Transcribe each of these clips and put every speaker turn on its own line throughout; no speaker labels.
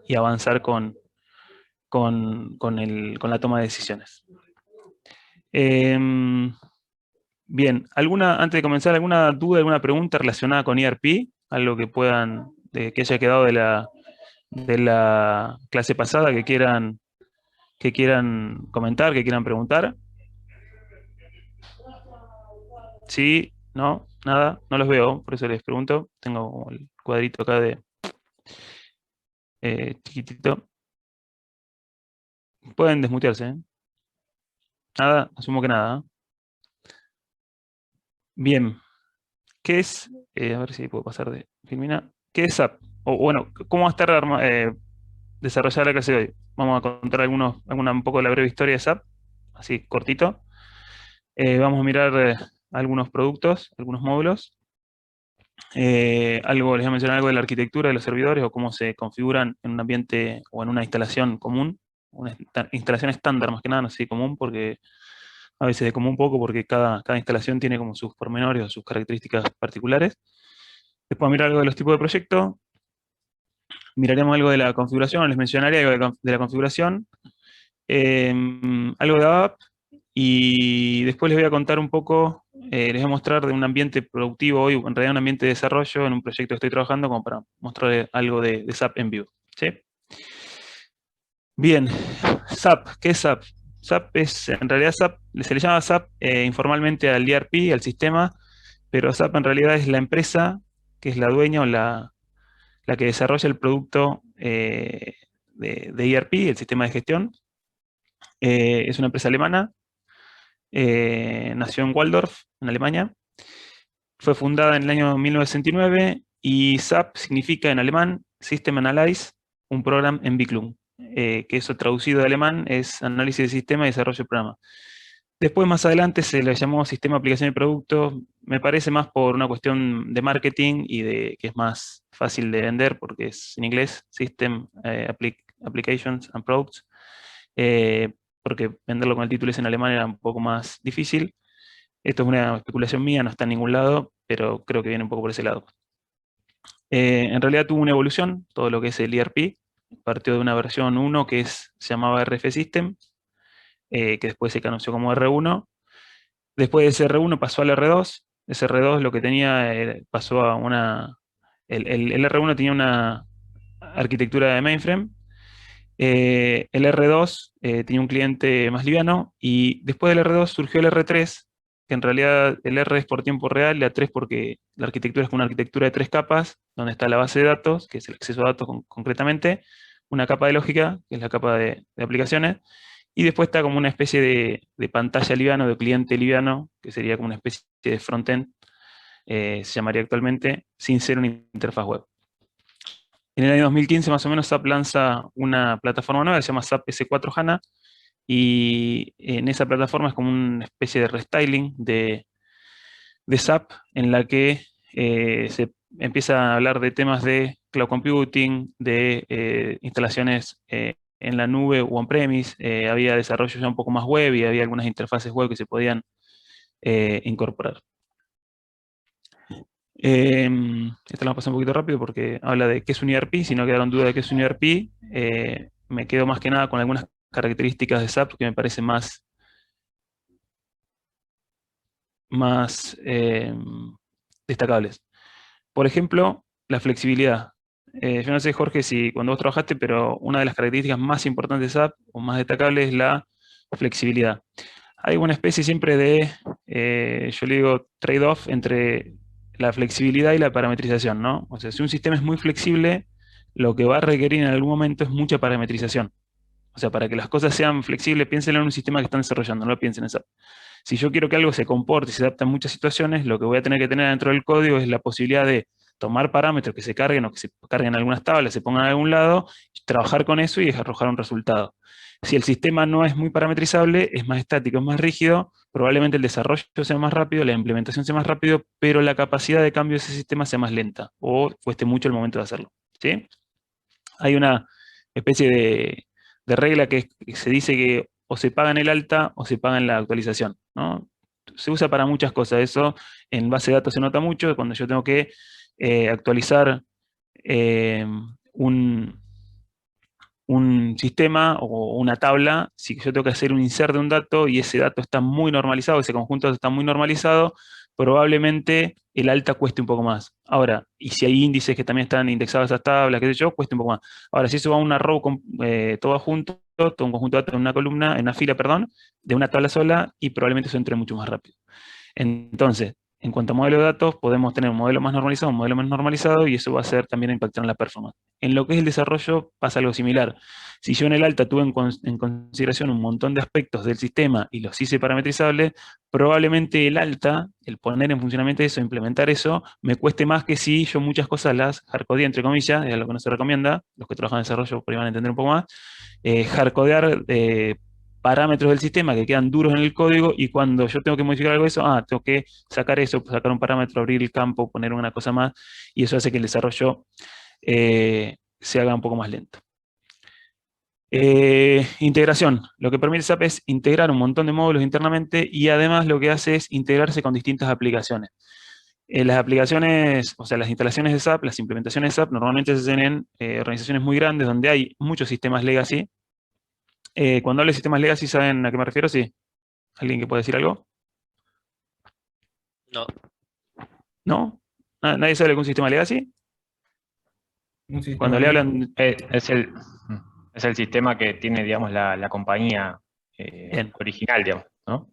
y avanzar con la toma de decisiones. Bien, antes de comenzar, ¿alguna duda, alguna pregunta relacionada con ERP? Algo que que haya quedado de la clase pasada que quieran comentar, que quieran preguntar. Sí, no, nada, no los veo, por eso les pregunto. Tengo como el cuadrito acá de chiquitito. Pueden desmutearse, ¿eh? Nada, asumo que nada. Bien, ¿qué es? A ver si puedo pasar de Filmina. ¿Qué es SAP? O bueno, ¿cómo va a estar desarrollada la clase de hoy? Vamos a contar un poco de la breve historia de SAP, así cortito. Vamos a mirar algunos productos, algunos módulos. Les voy a mencionar algo de la arquitectura de los servidores o cómo se configuran en un ambiente o en una instalación común, una instalación estándar más que nada, no sé si común, porque a veces de común poco, porque cada instalación tiene como sus pormenores o sus características particulares. Después mirar algo de los tipos de proyecto, miraremos algo de la configuración, les mencionaré algo de la configuración, eh, algo de ABAP, y después les voy a contar un poco, les voy a mostrar de un ambiente productivo hoy, en realidad un ambiente de desarrollo en un proyecto que estoy trabajando, como para mostrarles algo de SAP en vivo. ¿Sí? Bien, SAP, ¿qué es SAP? SAP es, en realidad SAP, se le llama SAP informalmente al ERP, al sistema, pero SAP en realidad es la empresa que es la dueña o la que desarrolla el producto de ERP, el sistema de gestión. Es una empresa alemana, nació en Waldorf, en Alemania. Fue fundada en el año 1969 y SAP significa en alemán System Analyze, un programa en Entwicklung, que eso traducido de alemán es análisis de sistema y desarrollo de programa. Después, más adelante, se le llamó sistema de aplicación y producto. Me parece más por una cuestión de marketing y de que es más fácil de vender porque es en inglés, System Applications and Products. Eh, Porque venderlo con el título es en alemán era un poco más difícil. Esto es una especulación mía, no está en ningún lado, pero creo que viene un poco por ese lado. En realidad tuvo una evolución, todo lo que es el ERP. Partió de una versión 1 que se llamaba RF System, que después se conoció como R1. Después de ese R1 pasó al R2. Ese R2 lo que tenía pasó a una... El R1 tenía una arquitectura de mainframe. El R2 tenía un cliente más liviano y después del R2 surgió el R3, que en realidad el R es por tiempo real, la 3 porque la arquitectura es una arquitectura de 3 capas, donde está la base de datos, que es el acceso a datos concretamente, una capa de lógica, que es la capa de aplicaciones, y después está como una especie de pantalla liviano, de cliente liviano, que sería como una especie de frontend, se llamaría actualmente, sin ser una interfaz web. En el año 2015 más o menos SAP lanza una plataforma nueva que se llama SAP S4 HANA y en esa plataforma es como una especie de restyling de SAP en la que se empieza a hablar de temas de cloud computing, de instalaciones en la nube o on-premise, había desarrollo ya un poco más web y había algunas interfaces web que se podían incorporar. Esta la pasé un poquito rápido porque habla de qué es un ERP, si no quedaron dudas de qué es un ERP, me quedo más que nada con algunas características de SAP que me parecen más destacables. Por ejemplo, la flexibilidad. Yo no sé, Jorge, si cuando vos trabajaste, pero una de las características más importantes de SAP o más destacables es la flexibilidad. Hay una especie siempre de, yo le digo, trade-off entre la flexibilidad y la parametrización, ¿no? O sea, si un sistema es muy flexible, lo que va a requerir en algún momento es mucha parametrización. O sea, para que las cosas sean flexibles, piénsenlo en un sistema que están desarrollando, no lo piensen en SAP. Si yo quiero que algo se comporte y se adapte a muchas situaciones, lo que voy a tener que tener dentro del código es la posibilidad de tomar parámetros que se carguen o que se carguen en algunas tablas, se pongan en algún lado, trabajar con eso y arrojar un resultado. Si el sistema no es muy parametrizable, es más estático, es más rígido, probablemente el desarrollo sea más rápido, la implementación sea más rápido, pero la capacidad de cambio de ese sistema sea más lenta o cueste mucho el momento de hacerlo. ¿Sí? Hay una especie de regla que se dice que o se paga en el alta o se paga en la actualización, ¿no? Se usa para muchas cosas. Eso en base de datos se nota mucho cuando yo tengo que actualizar eh, un, un sistema o una tabla, si yo tengo que hacer un insert de un dato y ese dato está muy normalizado, ese conjunto está muy normalizado, probablemente el alta cueste un poco más. Ahora, y si hay índices que también están indexados a esas tablas, qué sé yo, cueste un poco más. Ahora, si eso va a una row todo junto, todo un conjunto de datos en una columna, en una fila, perdón, de una tabla sola, y probablemente eso entre mucho más rápido. Entonces, en cuanto a modelo de datos, podemos tener un modelo más normalizado, un modelo menos normalizado, y eso va a ser también impactar en la performance. En lo que es el desarrollo pasa algo similar. Si yo en el alta tuve en consideración un montón de aspectos del sistema y los hice parametrizables, probablemente el alta, el poner en funcionamiento eso, implementar eso, me cueste más que si yo muchas cosas las hardcodeé, entre comillas, es lo que no se recomienda, los que trabajan en desarrollo por ahí van a entender un poco más, hardcodear parámetros del sistema que quedan duros en el código, y cuando yo tengo que modificar algo de eso, tengo que sacar eso, sacar un parámetro, abrir el campo, poner una cosa más, y eso hace que el desarrollo se haga un poco más lento. Integración. Lo que permite SAP es integrar un montón de módulos internamente, y además lo que hace es integrarse con distintas aplicaciones. Las aplicaciones, o sea, las instalaciones de SAP, las implementaciones de SAP normalmente se hacen en organizaciones muy grandes donde hay muchos sistemas legacy. Cuando hablo de sistemas legacy, ¿saben a qué me refiero? Sí. ¿Alguien que pueda decir algo?
No.
¿No? ¿Nadie sabe algún sistema legacy?
Un sistema
Cuando le
legal.
hablan...
Es el sistema que tiene, digamos, la compañía
Bien.
original, digamos, ¿no?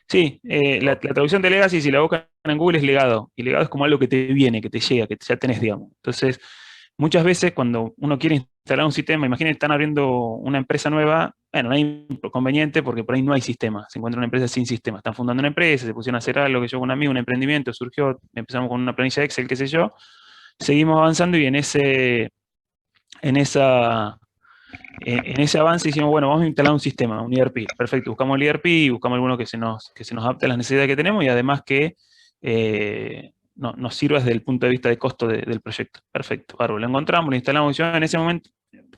Sí, la traducción de legacy, si la buscan en Google, es legado. Y legado es como algo que te viene, que te llega, que ya tenés, digamos. Entonces, muchas veces cuando uno quiere instalar un sistema, imaginen que están abriendo una empresa nueva, bueno, no hay inconveniente porque por ahí no hay sistema. Se encuentra una empresa sin sistema. Están fundando una empresa, se pusieron a hacer algo, que yo con un amigo, un emprendimiento, surgió, empezamos con una planilla de Excel, qué sé yo. Seguimos avanzando y en en esa en ese avance hicimos, bueno, vamos a instalar un sistema, un ERP. Perfecto, buscamos el ERP y buscamos alguno que se nos adapte a las necesidades que tenemos, y además que nos sirva desde el punto de vista de costo del proyecto. Perfecto, bárbaro, lo encontramos, lo instalamos. En ese momento,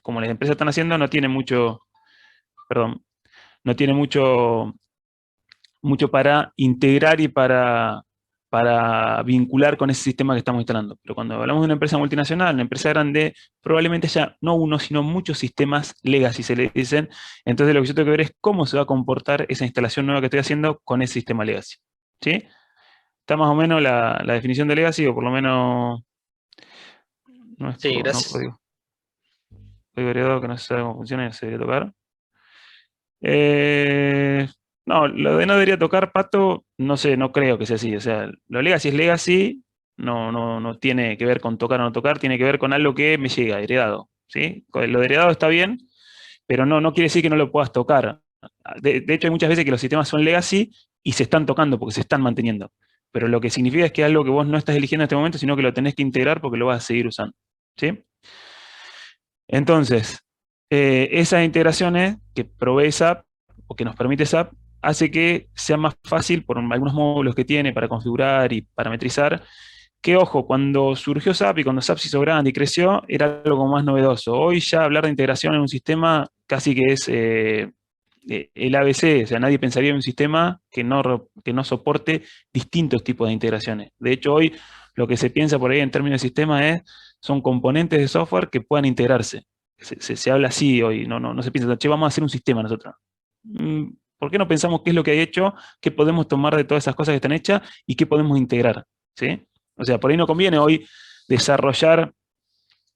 como las empresas están haciendo, no tiene mucho, perdón, no tiene mucho para integrar y para vincular con ese sistema que estamos instalando. Pero cuando hablamos de una empresa multinacional, una empresa grande, probablemente haya no uno, sino muchos sistemas legacy, se le dicen. Entonces lo que yo tengo que ver es cómo se va a comportar esa instalación nueva que estoy haciendo con ese sistema legacy. ¿Sí? Está más o menos la definición de legacy, o por lo menos nuestro,
Sí,
no,
gracias.
código heredado que no se sabe cómo funciona y se debería tocar. No, lo de no debería tocar, Pato, no sé, no creo que sea así. O sea, lo legacy es legacy, no tiene que ver con tocar o no tocar, tiene que ver con algo que me llega, heredado. ¿Sí? Lo de heredado está bien, pero no quiere decir que no lo puedas tocar. De hecho, hay muchas veces que los sistemas son legacy y se están tocando porque se están manteniendo. Pero lo que significa es que es algo que vos no estás eligiendo en este momento, sino que lo tenés que integrar porque lo vas a seguir usando. ¿Sí? Entonces, esas integraciones que provee SAP o que nos permite SAP hace que sea más fácil por algunos módulos que tiene para configurar y parametrizar. Que ojo, cuando surgió SAP y cuando SAP se hizo grande y creció, era algo más novedoso. Hoy ya hablar de integración en un sistema casi que es el ABC, o sea, nadie pensaría en un sistema que no soporte distintos tipos de integraciones. De hecho, hoy lo que se piensa por ahí en términos de sistema son componentes de software que puedan integrarse. Se habla así hoy, no se piensa, che, vamos a hacer un sistema nosotros. ¿Por qué no pensamos qué es lo que hay hecho, qué podemos tomar de todas esas cosas que están hechas y qué podemos integrar? ¿Sí? O sea, por ahí no conviene hoy desarrollar,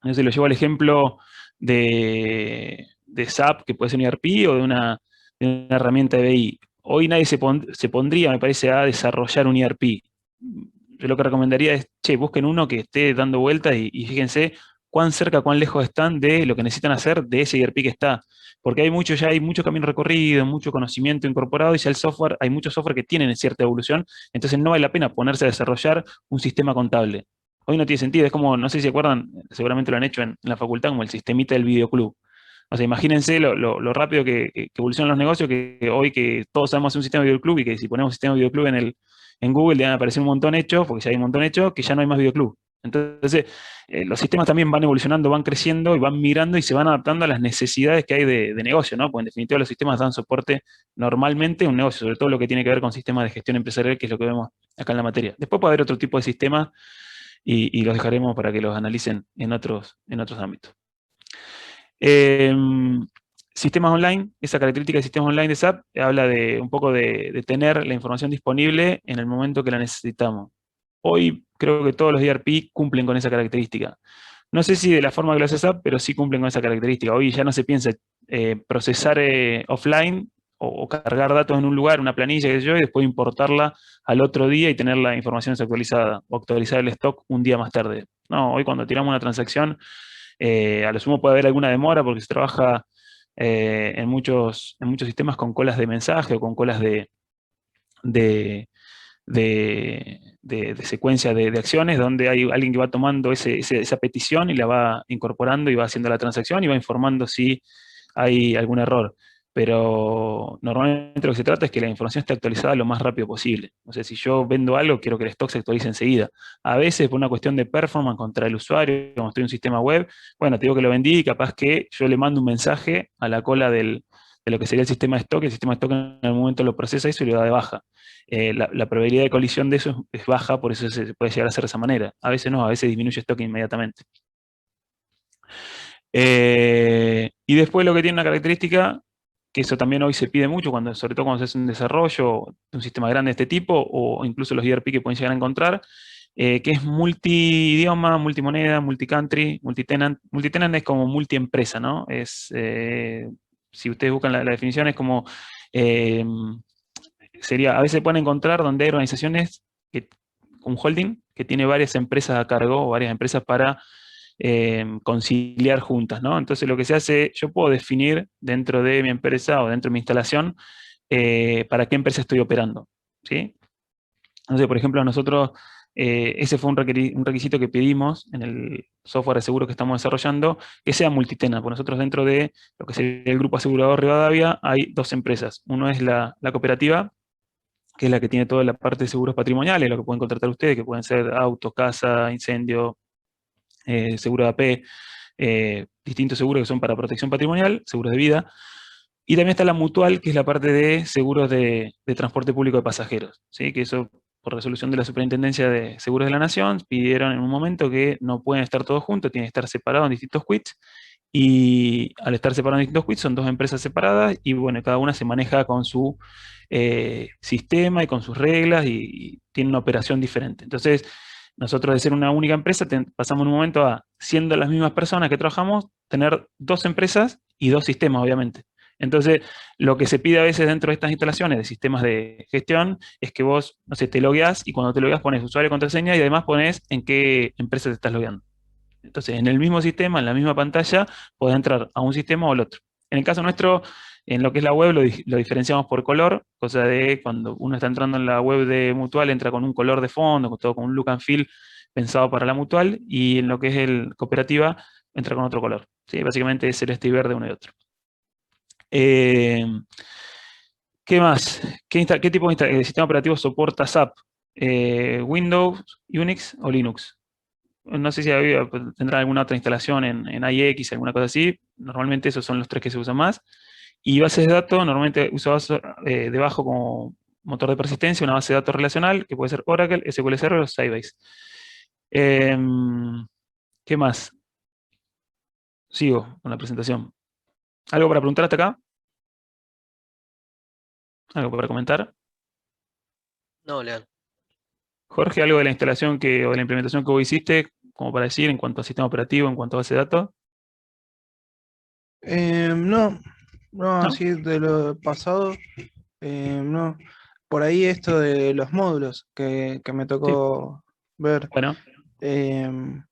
no sé si lo llevo al ejemplo de SAP, que puede ser un ERP, o de una herramienta de BI. Hoy nadie se pondría, me parece, a desarrollar un ERP. Yo lo que recomendaría es, che, busquen uno que esté dando vueltas y fíjense cuán cerca, cuán lejos están de lo que necesitan hacer de ese ERP que está. Porque ya hay mucho camino recorrido, mucho conocimiento incorporado, y ya el software, hay muchos software que tienen cierta evolución, entonces no vale la pena ponerse a desarrollar un sistema contable. Hoy no tiene sentido, es como, no sé si se acuerdan, seguramente lo han hecho en la facultad, como el sistemita del videoclub. O sea, imagínense lo rápido que evolucionan los negocios, que hoy que todos sabemos hacer un sistema de videoclub, y que si ponemos un sistema de videoclub en Google le van a aparecer un montón hecho, porque ya hay un montón hecho, que ya no hay más videoclub. Entonces, los sistemas también van evolucionando, van creciendo y van migrando y se van adaptando a las necesidades que hay de negocio, ¿no? Porque en definitiva los sistemas dan soporte normalmente a un negocio, sobre todo lo que tiene que ver con sistemas de gestión empresarial, que es lo que vemos acá en la materia. Después puede haber otro tipo de sistemas y los dejaremos para que los analicen en otros ámbitos. Sistemas online, esa característica de sistemas online de SAP habla de un poco de tener la información disponible en el momento que la necesitamos. Hoy creo que todos los ERP cumplen con esa característica. No sé si de la forma que lo hace SAP, pero sí cumplen con esa característica. Hoy ya no se piensa procesar offline o cargar datos en un lugar, una planilla, qué sé yo, y después importarla al otro día y tener la información desactualizada o actualizar el stock un día más tarde. No, hoy cuando tiramos una transacción, a lo sumo puede haber alguna demora porque se trabaja en muchos sistemas con colas de mensaje o con colas de, de secuencia de acciones donde hay alguien que va tomando esa petición y la va incorporando y va haciendo la transacción y va informando si hay algún error. Pero normalmente lo que se trata es que la información esté actualizada lo más rápido posible. O sea, si yo vendo algo, quiero que el stock se actualice enseguida. A veces, por una cuestión de performance contra el usuario, como estoy en un sistema web, bueno, te digo que lo vendí y capaz que yo le mando un mensaje a la cola de lo que sería el sistema de stock, y el sistema de stock en el momento lo procesa eso y lo da de baja. La probabilidad de colisión de eso es baja, por eso se puede llegar a hacer de esa manera. A veces no, a veces disminuye stock inmediatamente. Y después lo que tiene una característica, que eso también hoy se pide mucho, sobre todo cuando se hace un desarrollo de un sistema grande de este tipo, o incluso los ERP que pueden llegar a encontrar, que es multi-idioma, multimoneda, multi-country, multi-tenant. Multi-tenant es como multi-empresa, ¿no? Si ustedes buscan la definición, es como, eh, a veces pueden encontrar donde hay organizaciones, un holding, que tiene varias empresas a cargo, o varias empresas para conciliar juntas, ¿no? Entonces lo que se hace, yo puedo definir dentro de mi empresa o dentro de mi instalación para qué empresa estoy operando, ¿sí? Entonces, por ejemplo, nosotros, ese fue un requisito que pedimos en el software de seguro que estamos desarrollando, que sea multitenant, porque nosotros dentro de lo que sería el grupo asegurador Rivadavia hay dos empresas. Uno es la cooperativa, que es la que tiene toda la parte de seguros patrimoniales, lo que pueden contratar ustedes, que pueden ser auto, casa, incendio, seguro de AP, distintos seguros que son para protección patrimonial, seguros de vida. Y también está la mutual, que es la parte de seguros de transporte público de pasajeros, ¿sí? Que eso, por resolución de la Superintendencia de Seguros de la Nación, pidieron en un momento que no pueden estar todos juntos, tienen que estar separados en distintos quits. Y al estar separados en distintos quits, son dos empresas separadas y bueno, cada una se maneja con su sistema y con sus reglas y tiene una operación diferente. Entonces, nosotros de ser una única empresa pasamos en un momento a, siendo las mismas personas que trabajamos, tener dos empresas y dos sistemas, obviamente. Entonces, lo que se pide a veces dentro de estas instalaciones de sistemas de gestión es que vos, no sé, te logueás y cuando te logueás pones usuario y contraseña y además pones en qué empresa te estás logueando. Entonces, en el mismo sistema, en la misma pantalla, podés entrar a un sistema o al otro. En el caso nuestro, en lo que es la web, lo diferenciamos por color, cosa de cuando uno está entrando en la web de Mutual, entra con un color de fondo, todo con un look and feel pensado para la Mutual, y en lo que es el cooperativa, entra con otro color. ¿Sí? Básicamente es celeste y verde uno y otro. Eh, ¿Qué más? ¿Qué tipo de sistema operativo soporta SAP? ¿Windows, Unix o Linux? No sé si tendrá alguna otra instalación en IX, alguna cosa así. Normalmente esos son los tres que se usan más. Y bases de datos, normalmente uso debajo como motor de persistencia una base de datos relacional, que puede ser Oracle, SQL Server o Sybase. ¿Qué más? Sigo con la presentación. ¿Algo para preguntar hasta acá? ¿Algo para comentar?
No, Lean.
Jorge, ¿algo de la instalación o de la implementación que vos hiciste, como para decir, en cuanto a sistema operativo, en cuanto a base de datos?
No, no,
¿No?
así de lo pasado, no. Por ahí esto de los módulos que me
Sí.
tocó ver,
Bueno,
em,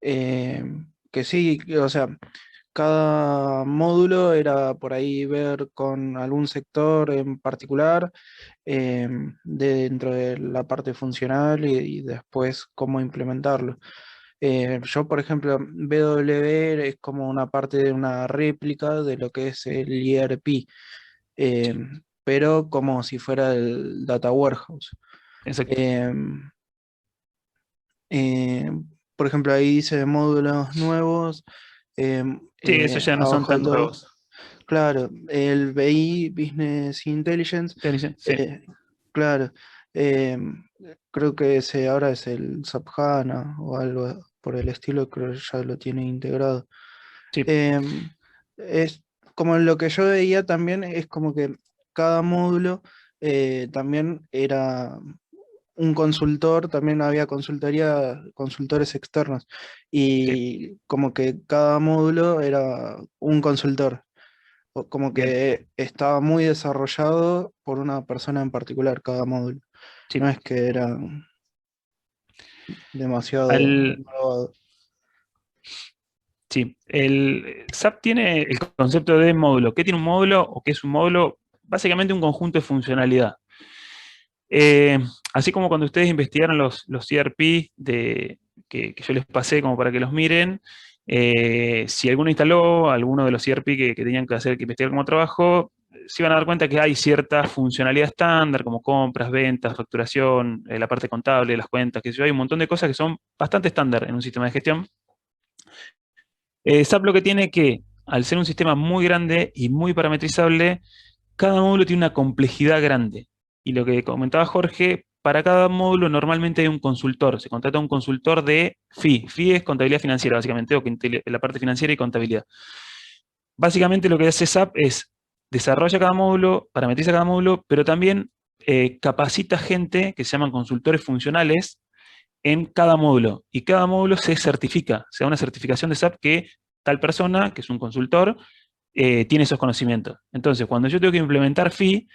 que sí, o sea, cada módulo era por ahí ver con algún sector en particular, dentro de la parte funcional y después cómo implementarlo. Yo, por ejemplo, BW es como una parte de una réplica de lo que es el ERP, eh,
sí,
pero como si fuera el Data Warehouse.
exacto.
Em, eh, por ejemplo, ahí dice módulos nuevos,
Sí, esos ya no son
abajo
tan
del todo.
nuevos.
Claro, el BI, Business Intelligence,
Sí,
claro, creo que ese ahora es el SAP HANA o algo por el estilo, creo que ya lo tiene integrado.
Sí.
Es como lo que yo veía también, es como que cada módulo también era un consultor, también había consultores externos, y como que cada módulo era un consultor, o como
Bien.
que estaba muy desarrollado por una persona en particular cada módulo.
Sí.
No es que era demasiado
Al,
englobado.
Sí, el SAP tiene el concepto de módulo. ¿Qué tiene un módulo o qué es un módulo? Básicamente un conjunto de funcionalidad. Eh, Así como cuando ustedes investigaron los ERP que yo les pasé como para que los miren, si alguno instaló alguno de los ERP que tenían que hacer, que investigar como trabajo, se iban a dar cuenta que hay cierta funcionalidad estándar, como compras, ventas, facturación, la parte contable, las cuentas, que hay un montón de cosas que son bastante estándar en un sistema de gestión. SAP lo que tiene que, al ser un sistema muy grande y muy parametrizable, cada módulo tiene una complejidad grande. Y lo que comentaba Jorge, para cada módulo normalmente hay un consultor. Se contrata un consultor de FI. FI es contabilidad financiera, básicamente, o la parte financiera y contabilidad. Básicamente lo que hace SAP es desarrolla cada módulo, parametriza cada módulo, pero también capacita gente que se llaman consultores funcionales en cada módulo. Y cada módulo se certifica, se da una certificación de SAP que tal persona, que es un consultor, tiene esos conocimientos. Entonces, cuando yo tengo que implementar FI,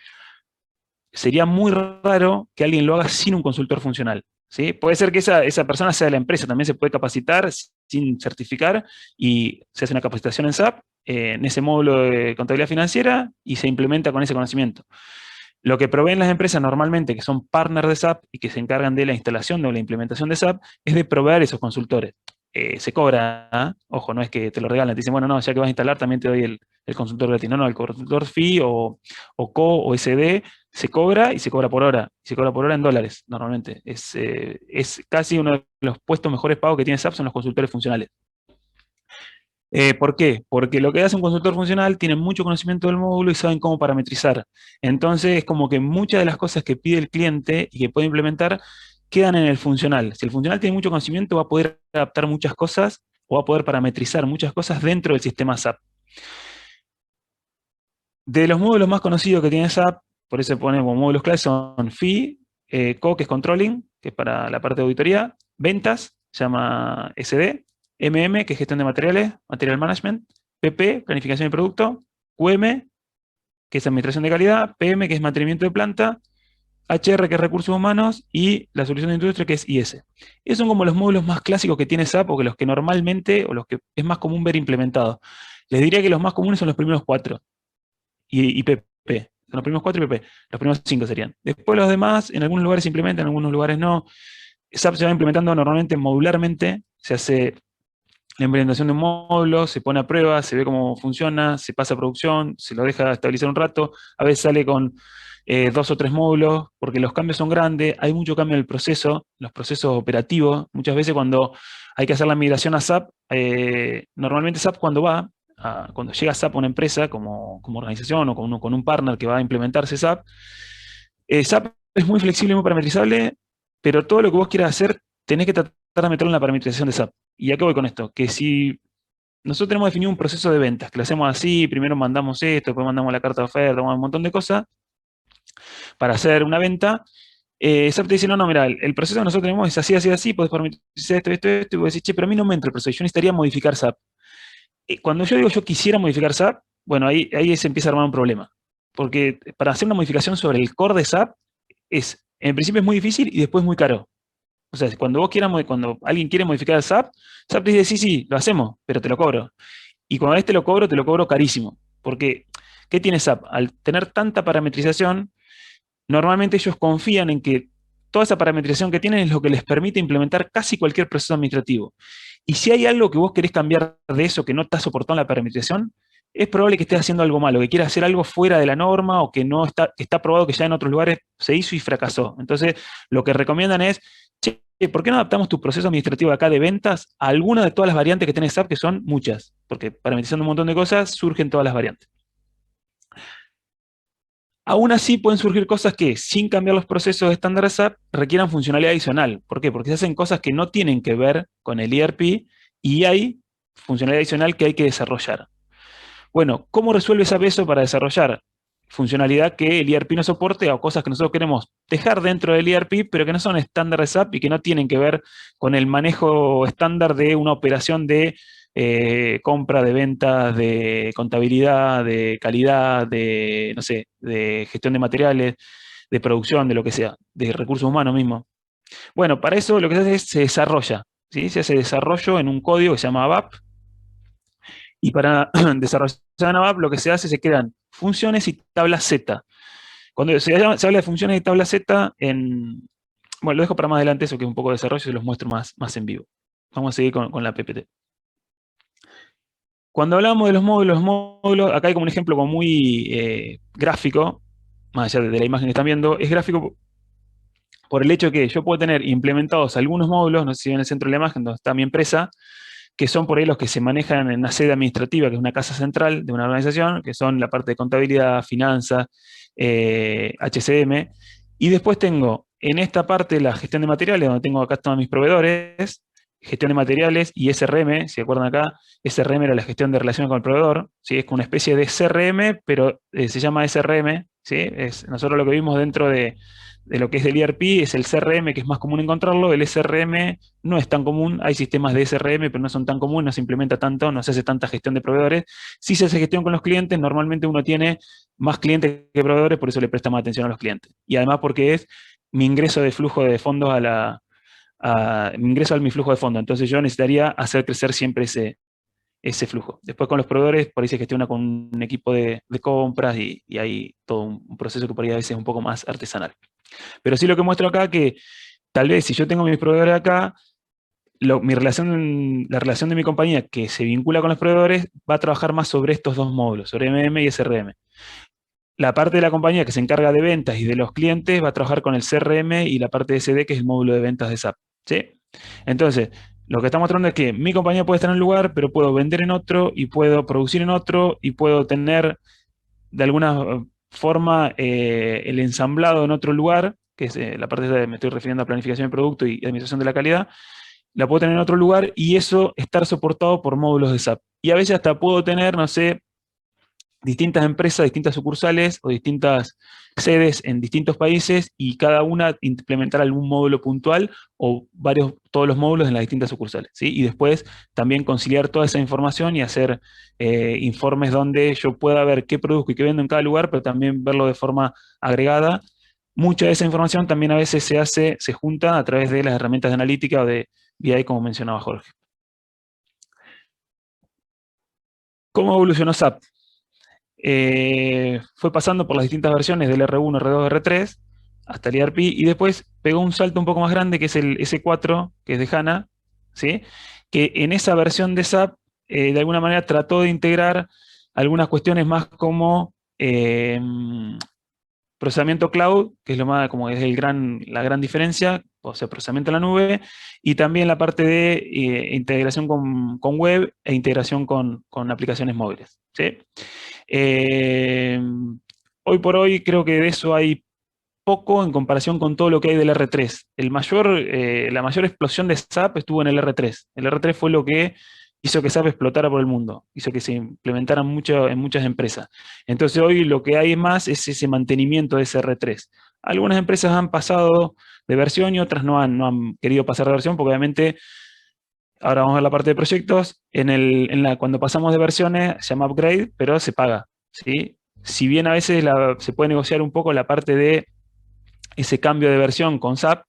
sería muy raro que alguien lo haga sin un consultor funcional. ¿Sí? Puede ser que esa persona sea de la empresa, también se puede capacitar sin certificar y se hace una capacitación en SAP, en ese módulo de contabilidad financiera y se implementa con ese conocimiento. Lo que proveen las empresas normalmente, que son partners de SAP y que se encargan de la instalación o la implementación de SAP, es de proveer esos consultores. Se cobra, ¿eh? Ojo, no es que te lo regalan, te dicen, bueno, no, ya que vas a instalar también te doy el consultor gratis. No, no, el consultor fee o CO o SD se cobra y se cobra por hora. Y se cobra por hora en dólares, normalmente. Es casi uno de los puestos mejores pagos que tiene SAP son los consultores funcionales. ¿Por qué? Porque lo que hace un consultor funcional tiene mucho conocimiento del módulo y saben cómo parametrizar. Entonces es como que muchas de las cosas que pide el cliente y que puede implementar quedan en el funcional. Si el funcional tiene mucho conocimiento, va a poder adaptar muchas cosas o va a poder parametrizar muchas cosas dentro del sistema SAP. De los módulos más conocidos que tiene SAP, por eso ponemos módulos clave, son FI, CO, que es Controlling, que es para la parte de auditoría, Ventas, se llama SD, MM, que es Gestión de Materiales, Material Management, PP, Planificación de Producto, QM, que es Administración de Calidad, PM, que es Mantenimiento de Planta, HR, que es Recursos Humanos, y la Solución de Industria, que es IS. Esos son como los módulos más clásicos que tiene SAP, o que los que normalmente, o los que es más común ver implementados. Les diría que los más comunes son los primeros 4 y PP. Son los primeros 4 y PP. Los primeros 5 serían. Después los demás, en algunos lugares se implementan, en algunos lugares no. SAP se va implementando normalmente modularmente. Se hace la implementación de un módulo, se pone a prueba, se ve cómo funciona, se pasa a producción, se lo deja estabilizar un rato. A veces sale con 2 o 3 módulos, porque los cambios son grandes, hay mucho cambio en el proceso, los procesos operativos. Muchas veces cuando hay que hacer la migración a SAP, normalmente SAP cuando llega SAP a una empresa como organización o con un partner que va a implementarse SAP, SAP es muy flexible y muy parametrizable, pero todo lo que vos quieras hacer, tenés que tratar de meterlo en la parametrización de SAP. ¿Y a qué voy con esto? Que si nosotros tenemos definido un proceso de ventas, que lo hacemos así, primero mandamos esto, después mandamos la carta de oferta, un montón de cosas, para hacer una venta, SAP te dice, no, no, mira, el proceso que nosotros tenemos es así, así, así, puedes parametrizar esto, y vos decís, che, pero a mí no me entra el proceso, yo necesitaría modificar SAP. Cuando yo digo yo quisiera modificar SAP, bueno, ahí se empieza a armar un problema. Porque para hacer una modificación sobre el core de SAP, en principio es muy difícil y después muy caro. O sea, cuando alguien quiere modificar el SAP, SAP te dice, sí, sí, lo hacemos, pero te lo cobro. Y cuando te lo cobro carísimo. Porque, ¿qué tiene SAP? Al tener tanta parametrización, normalmente ellos confían en que toda esa parametrización que tienen es lo que les permite implementar casi cualquier proceso administrativo. Y si hay algo que vos querés cambiar de eso que no está soportando la parametrización, es probable que estés haciendo algo malo, que quieras hacer algo fuera de la norma o que no está, que está probado que ya en otros lugares se hizo y fracasó. Entonces, lo que recomiendan es, che, ¿por qué no adaptamos tu proceso administrativo acá de ventas a alguna de todas las variantes que tiene SAP, que son muchas? Porque parametrizando un montón de cosas, surgen todas las variantes. Aún así pueden surgir cosas que, sin cambiar los procesos estándar SAP, requieran funcionalidad adicional. ¿Por qué? Porque se hacen cosas que no tienen que ver con el ERP y hay funcionalidad adicional que hay que desarrollar. Bueno, ¿cómo resuelve SAP eso para desarrollar funcionalidad que el ERP no soporte o cosas que nosotros queremos dejar dentro del ERP, pero que no son estándar de SAP y que no tienen que ver con el manejo estándar de una operación de compra, de ventas, de contabilidad, de calidad, de, no sé, de gestión de materiales, de producción, de lo que sea, de recursos humanos mismo? Bueno, para eso lo que se hace es se desarrolla, ¿sí? Se hace desarrollo en un código que se llama ABAP, y para desarrollar una ABAP lo que se hace es se crean funciones y tablas Z. Cuando se habla de funciones y tablas Z, bueno, lo dejo para más adelante, eso que es un poco de desarrollo, y se los muestro más en vivo. Vamos a seguir con la PPT. Cuando hablamos de los módulos, acá hay como un ejemplo como muy gráfico, más allá de la imagen que están viendo, es gráfico por el hecho de que yo puedo tener implementados algunos módulos, no sé si ven en el centro de la imagen donde está mi empresa, que son por ahí los que se manejan en una sede administrativa, que es una casa central de una organización, que son la parte de contabilidad, finanzas, HCM, y después tengo en esta parte la gestión de materiales, donde tengo acá todos mis proveedores, gestión de materiales y SRM, si se acuerdan acá, SRM era la gestión de relación con el proveedor, ¿sí? Es como una especie de CRM, pero se llama SRM, ¿sí? Nosotros lo que vimos dentro de lo que es el ERP es el CRM, que es más común encontrarlo. El SRM no es tan común, hay sistemas de SRM, pero no son tan comunes, no se implementa tanto, no se hace tanta gestión de proveedores. Si se hace gestión con los clientes, normalmente uno tiene más clientes que proveedores, por eso le presta más atención a los clientes. Y además porque es mi ingreso de flujo de fondos mi ingreso a mi flujo de fondos. Entonces yo necesitaría hacer crecer siempre ese flujo. Después con los proveedores, por ahí se gestiona con un equipo de compras y hay todo un proceso que por ahí a veces es un poco más artesanal. Pero sí lo que muestro acá que tal vez si yo tengo mis proveedores acá, la relación de mi compañía que se vincula con los proveedores va a trabajar más sobre estos dos módulos, sobre MM y SRM. La parte de la compañía que se encarga de ventas y de los clientes va a trabajar con el CRM y la parte de SD, que es el módulo de ventas de SAP. ¿Sí? Entonces, lo que está mostrando es que mi compañía puede estar en un lugar, pero puedo vender en otro, y puedo producir en otro, y puedo tener de alguna forma el ensamblado en otro lugar, que es la parte de, me estoy refiriendo a planificación de producto y administración de la calidad, la puedo tener en otro lugar y eso estar soportado por módulos de SAP. Y a veces hasta puedo tener, no sé, distintas empresas, distintas sucursales o distintas sedes en distintos países y cada una implementar algún módulo puntual o todos los módulos en las distintas sucursales, ¿sí? Y después también conciliar toda esa información y hacer informes donde yo pueda ver qué produzco y qué vendo en cada lugar, pero también verlo de forma agregada. Mucha de esa información también a veces se junta a través de las herramientas de analítica o de BI, como mencionaba Jorge. ¿Cómo evolucionó SAP? Fue pasando por las distintas versiones del R1, R2, R3, hasta el ERP, y después pegó un salto un poco más grande, que es el S4, que es de HANA, ¿sí? Que en esa versión de SAP, de alguna manera trató de integrar algunas cuestiones más como procesamiento cloud, que es lo más, como es la gran diferencia, o sea, procesamiento en la nube, y también la parte de integración con web e integración con aplicaciones móviles, ¿sí? Hoy por hoy creo que de eso hay poco en comparación con todo lo que hay del R3. La mayor explosión de SAP estuvo en el R3. El R3 fue lo que hizo que SAP explotara por el mundo, hizo que se implementara mucho en muchas empresas. Entonces hoy lo que hay más es ese mantenimiento de ese R3. Algunas empresas han pasado de versión y otras no han querido pasar de versión, porque obviamente, ahora vamos a ver la parte de proyectos, cuando pasamos de versiones se llama upgrade, pero se paga, ¿sí? Si bien a veces se puede negociar un poco la parte de ese cambio de versión con SAP,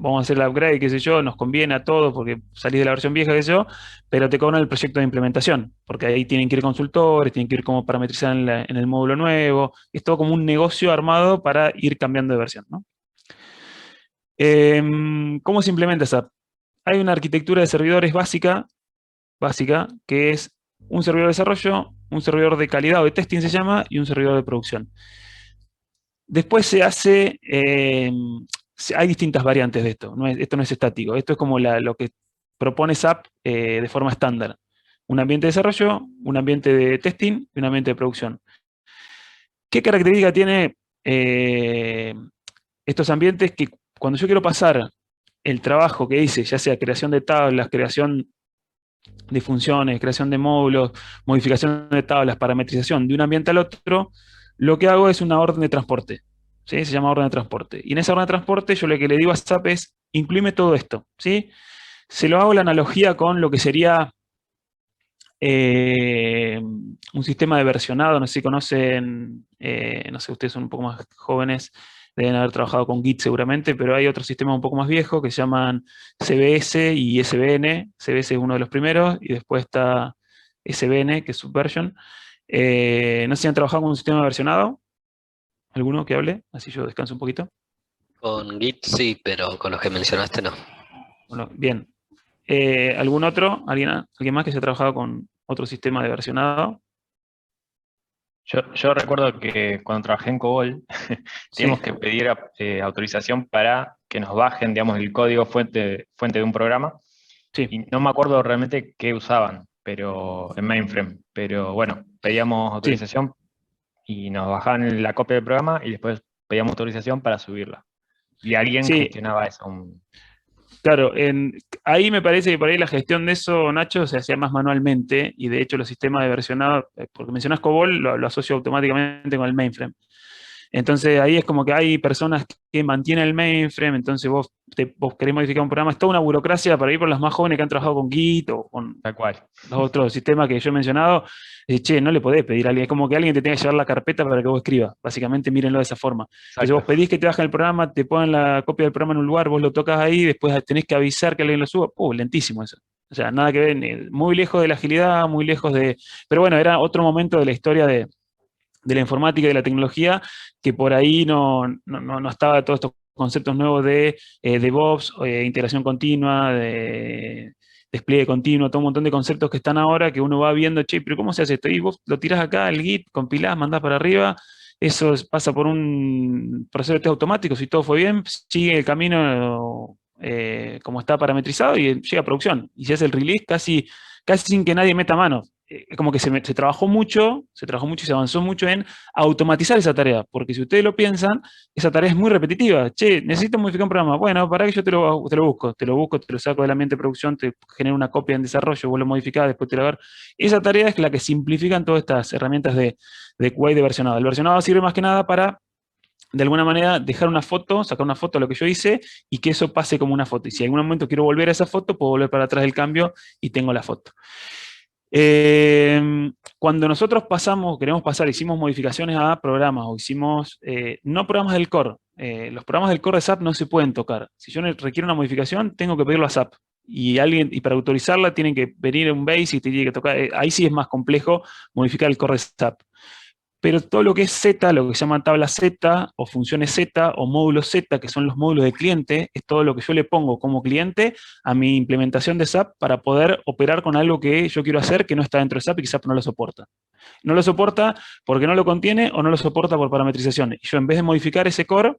vamos a hacer el upgrade, qué sé yo, nos conviene a todos porque salís de la versión vieja, qué sé yo, pero te cobran el proyecto de implementación, porque ahí tienen que ir consultores, tienen que ir como parametrizar en el módulo nuevo, es todo como un negocio armado para ir cambiando de versión, ¿no? ¿Cómo se implementa SAP? Hay una arquitectura de servidores básica, que es un servidor de desarrollo, un servidor de calidad o de testing se llama, y un servidor de producción. Después se hace, hay distintas variantes de esto, esto no es estático, esto es como lo que propone SAP de forma estándar. Un ambiente de desarrollo, un ambiente de testing y un ambiente de producción. ¿Qué característica tiene estos ambientes? Que cuando yo quiero pasar el trabajo que hice, ya sea creación de tablas, creación de funciones, creación de módulos, modificación de tablas, parametrización de un ambiente al otro, lo que hago es una orden de transporte. ¿Sí? Se llama orden de transporte. Y en esa orden de transporte yo lo que le digo a SAP es, incluime todo esto. ¿Sí? Se lo hago la analogía con lo que sería un sistema de versionado, no sé si conocen, no sé, ustedes son un poco más jóvenes, deben haber trabajado con Git seguramente, pero hay otros sistemas un poco más viejos que se llaman CBS y SVN. CBS es uno de los primeros, y después está SVN, que es Subversion. No sé si han trabajado con un sistema versionado. ¿Alguno que hable? Así yo descanso un poquito.
Con Git sí, pero con los que mencionaste no.
Bueno, bien. ¿Algún otro? ¿Alguien más que haya trabajado con otro sistema de versionado?
Yo recuerdo que cuando trabajé en COBOL, teníamos
Sí.
que pedir autorización para que nos bajen, digamos, el código fuente de un programa.
Sí.
Y no me acuerdo realmente qué usaban, pero en mainframe. Pero bueno, pedíamos
Sí.
autorización y nos bajaban la copia del programa y después pedíamos autorización para subirla. Y alguien
Sí,
gestionaba eso.
claro, ahí me parece que por ahí la gestión de eso, Nacho, se hacía más manualmente, y de hecho los sistemas de versionado, porque mencionás COBOL, lo asocio automáticamente con el mainframe. Entonces ahí es como que hay personas que mantienen el mainframe, entonces vos querés modificar un programa, es toda una burocracia para ir por las más jóvenes que han trabajado con Git o con
Tal cual.
los otros sistemas que yo he mencionado. Che, no le podés pedir a alguien, es como que alguien te tenga que llevar la carpeta para que vos escribas, básicamente mírenlo de esa forma. Entonces vos
Exacto.
pedís que te bajen el programa, te ponen la copia del programa en un lugar, vos lo tocas ahí, después tenés que avisar que alguien lo suba. Lentísimo eso. O sea, nada que ver, muy lejos de la agilidad, muy lejos de... Pero bueno, era otro momento de la historia de la informática y de la tecnología, que por ahí no estaba todos estos conceptos nuevos de DevOps, integración continua, de despliegue continuo, todo un montón de conceptos que están ahora, que uno va viendo, che, pero ¿cómo se hace esto? Y vos lo tirás acá, el Git, compilás, mandás para arriba, eso pasa por un proceso de test automático, si todo fue bien, sigue el camino como está parametrizado y llega a producción. Y se hace el release casi sin que nadie meta mano. Es como que se trabajó mucho y se avanzó mucho en automatizar esa tarea, porque si ustedes lo piensan, esa tarea es muy repetitiva. Che, necesito modificar un programa. Bueno, para que yo te lo busco, te lo saco del ambiente de producción, te genero una copia en desarrollo, vos lo modificás, después te lo hago. Esa tarea es la que simplifican todas estas herramientas de QA y de versionado. El versionado sirve más que nada para, de alguna manera, dejar una foto, sacar una foto de lo que yo hice y que eso pase como una foto. Y si en algún momento quiero volver a esa foto, puedo volver para atrás del cambio y tengo la foto. Cuando nosotros queremos pasar, hicimos modificaciones a programas o hicimos, no programas del core, los programas del core de SAP no se pueden tocar. Si yo requiero una modificación, tengo que pedirlo a SAP. Y para autorizarla tienen que venir a un base y tiene que tocar. Ahí sí es más complejo modificar el core de SAP. Pero todo lo que es Z, lo que se llama tabla Z, o funciones Z, o módulos Z, que son los módulos de cliente, es todo lo que yo le pongo como cliente a mi implementación de SAP para poder operar con algo que yo quiero hacer que no está dentro de SAP y que SAP no lo soporta. No lo soporta porque no lo contiene o no lo soporta por parametrización. Y yo, en vez de modificar ese core,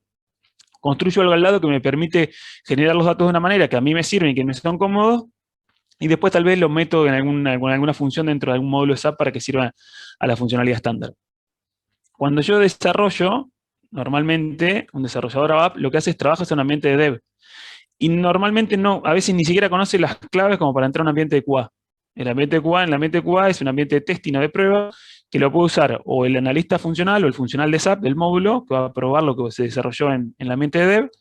construyo algo al lado que me permite generar los datos de una manera que a mí me sirven y que me son cómodos, y después tal vez lo meto en alguna función dentro de algún módulo de SAP para que sirva a la funcionalidad estándar. Cuando yo desarrollo, normalmente un desarrollador ABAP lo que hace es trabajar en un ambiente de dev. Y normalmente a veces ni siquiera conoce las claves como para entrar a un ambiente de QA. El ambiente de QA es un ambiente de testing o de prueba que lo puede usar o el analista funcional o el funcional de SAP del módulo, que va a probar lo que se desarrolló en el ambiente de dev,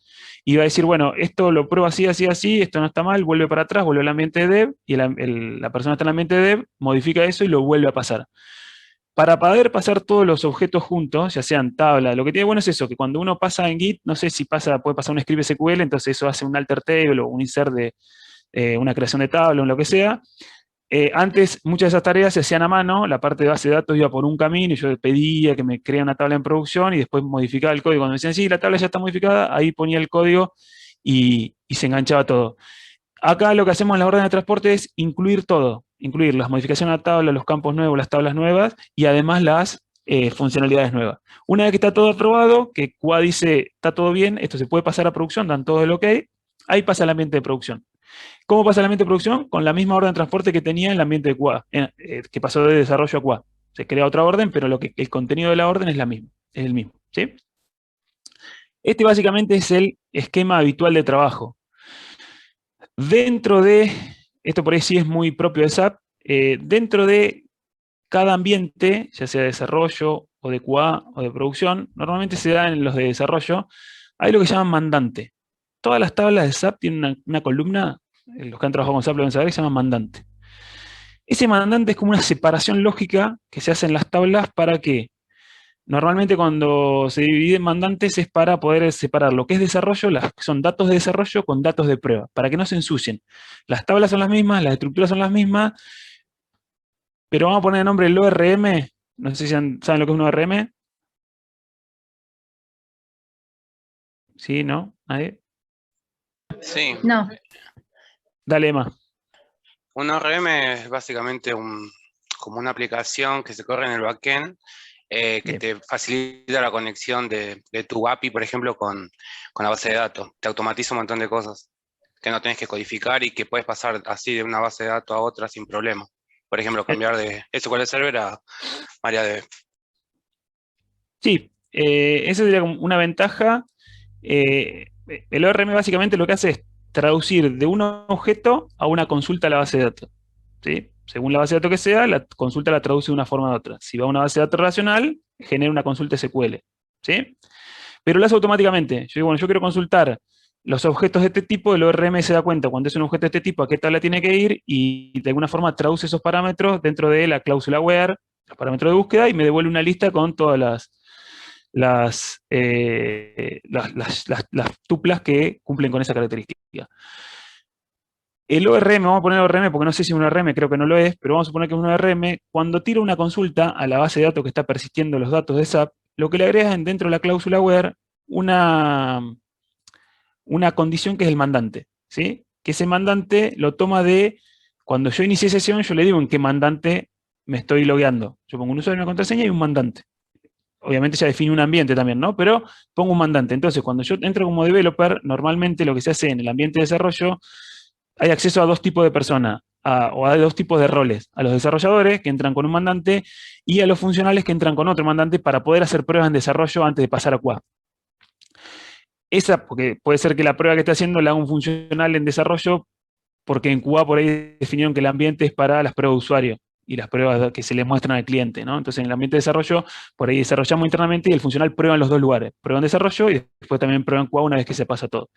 y va a decir, bueno, esto lo pruebo así, así, así, esto no está mal, vuelve para atrás, vuelve al ambiente de dev, y la persona está en el ambiente de dev, modifica eso y lo vuelve a pasar. Para poder pasar todos los objetos juntos, ya sean tabla, lo que tiene bueno es eso, que cuando uno pasa en Git, no sé si puede pasar un script SQL, entonces eso hace un alter table o un insert de una creación de tabla o lo que sea. Antes muchas de esas tareas se hacían a mano, la parte de base de datos iba por un camino y yo pedía que me crea una tabla en producción y después modificaba el código. Cuando me decían, sí, la tabla ya está modificada, ahí ponía el código y se enganchaba todo. Acá lo que hacemos en la orden de transporte es incluir todo, incluir las modificaciones a la tabla, los campos nuevos, las tablas nuevas y además las funcionalidades nuevas. Una vez que está todo aprobado, que QA dice está todo bien, esto se puede pasar a producción, dan todo el OK, ahí pasa el ambiente de producción. ¿Cómo pasa el ambiente de producción? Con la misma orden de transporte que tenía en el ambiente de QA, que pasó de desarrollo a QA. Se crea otra orden, pero el contenido de la orden es el mismo. ¿Sí? Este básicamente es el esquema habitual de trabajo. Dentro de esto por ahí sí es muy propio de SAP, dentro de cada ambiente, ya sea de desarrollo o de QA o de producción, normalmente se da en los de desarrollo, hay lo que llaman mandante. Todas las tablas de SAP tienen una columna, los que han trabajado con SAP lo deben saber, que se llama mandante. Ese mandante es como una separación lógica que se hace en las tablas para que, normalmente cuando se divide en mandantes es para poder separar lo que es desarrollo, que son datos de desarrollo con datos de prueba, para que no se ensucien. Las tablas son las mismas, las estructuras son las mismas, pero vamos a poner el nombre del ORM. No sé si saben lo que es un ORM. ¿Sí? ¿No? ¿Nadie?
Sí,
No,
Dale, Emma.
un ORM es básicamente como una aplicación que se corre en el backend que
Bien.
te facilita la conexión de tu API, por ejemplo, con la base de datos. Te automatiza un montón de cosas que no tenés que codificar y que puedes pasar así de una base de datos a otra sin problema. Por ejemplo, cambiar de SQL Server a MariaDB.
Sí, esa sería como una ventaja. El ORM básicamente lo que hace es traducir de un objeto a una consulta a la base de datos. ¿Sí? Según la base de datos que sea, la consulta la traduce de una forma u otra. Si va a una base de datos relacional, genera una consulta SQL. ¿Sí? Pero lo hace automáticamente. Yo digo, bueno, yo quiero consultar los objetos de este tipo, el ORM se da cuenta cuando es un objeto de este tipo a qué tabla tiene que ir y de alguna forma traduce esos parámetros dentro de la cláusula where, los parámetros de búsqueda, y me devuelve una lista con todas las tuplas que cumplen con esa característica. El ORM, vamos a poner ORM porque no sé si es un ORM, creo que no lo es, pero vamos a suponer que es un ORM, cuando tira una consulta a la base de datos que está persistiendo los datos de SAP, lo que le agrega dentro de la cláusula where una condición que es el mandante, ¿sí? Que ese mandante lo toma de, cuando yo inicié sesión, yo le digo en qué mandante me estoy logueando. Yo pongo un usuario, una contraseña y un mandante. Obviamente ya define un ambiente también, ¿no? Pero pongo un mandante. Entonces, cuando yo entro como developer, normalmente lo que se hace en el ambiente de desarrollo, hay acceso a dos tipos de personas, o a dos tipos de roles. A los desarrolladores, que entran con un mandante, y a los funcionales, que entran con otro mandante para poder hacer pruebas en desarrollo antes de pasar a QA. Porque puede ser que la prueba que esté haciendo la haga un funcional en desarrollo, porque en QA por ahí definieron que el ambiente es para las pruebas de usuario y las pruebas que se le muestran al cliente, ¿no? Entonces, en el ambiente de desarrollo, por ahí desarrollamos internamente y el funcional prueba en los dos lugares. Prueba en desarrollo y después también prueba en QA una vez que se pasa todo.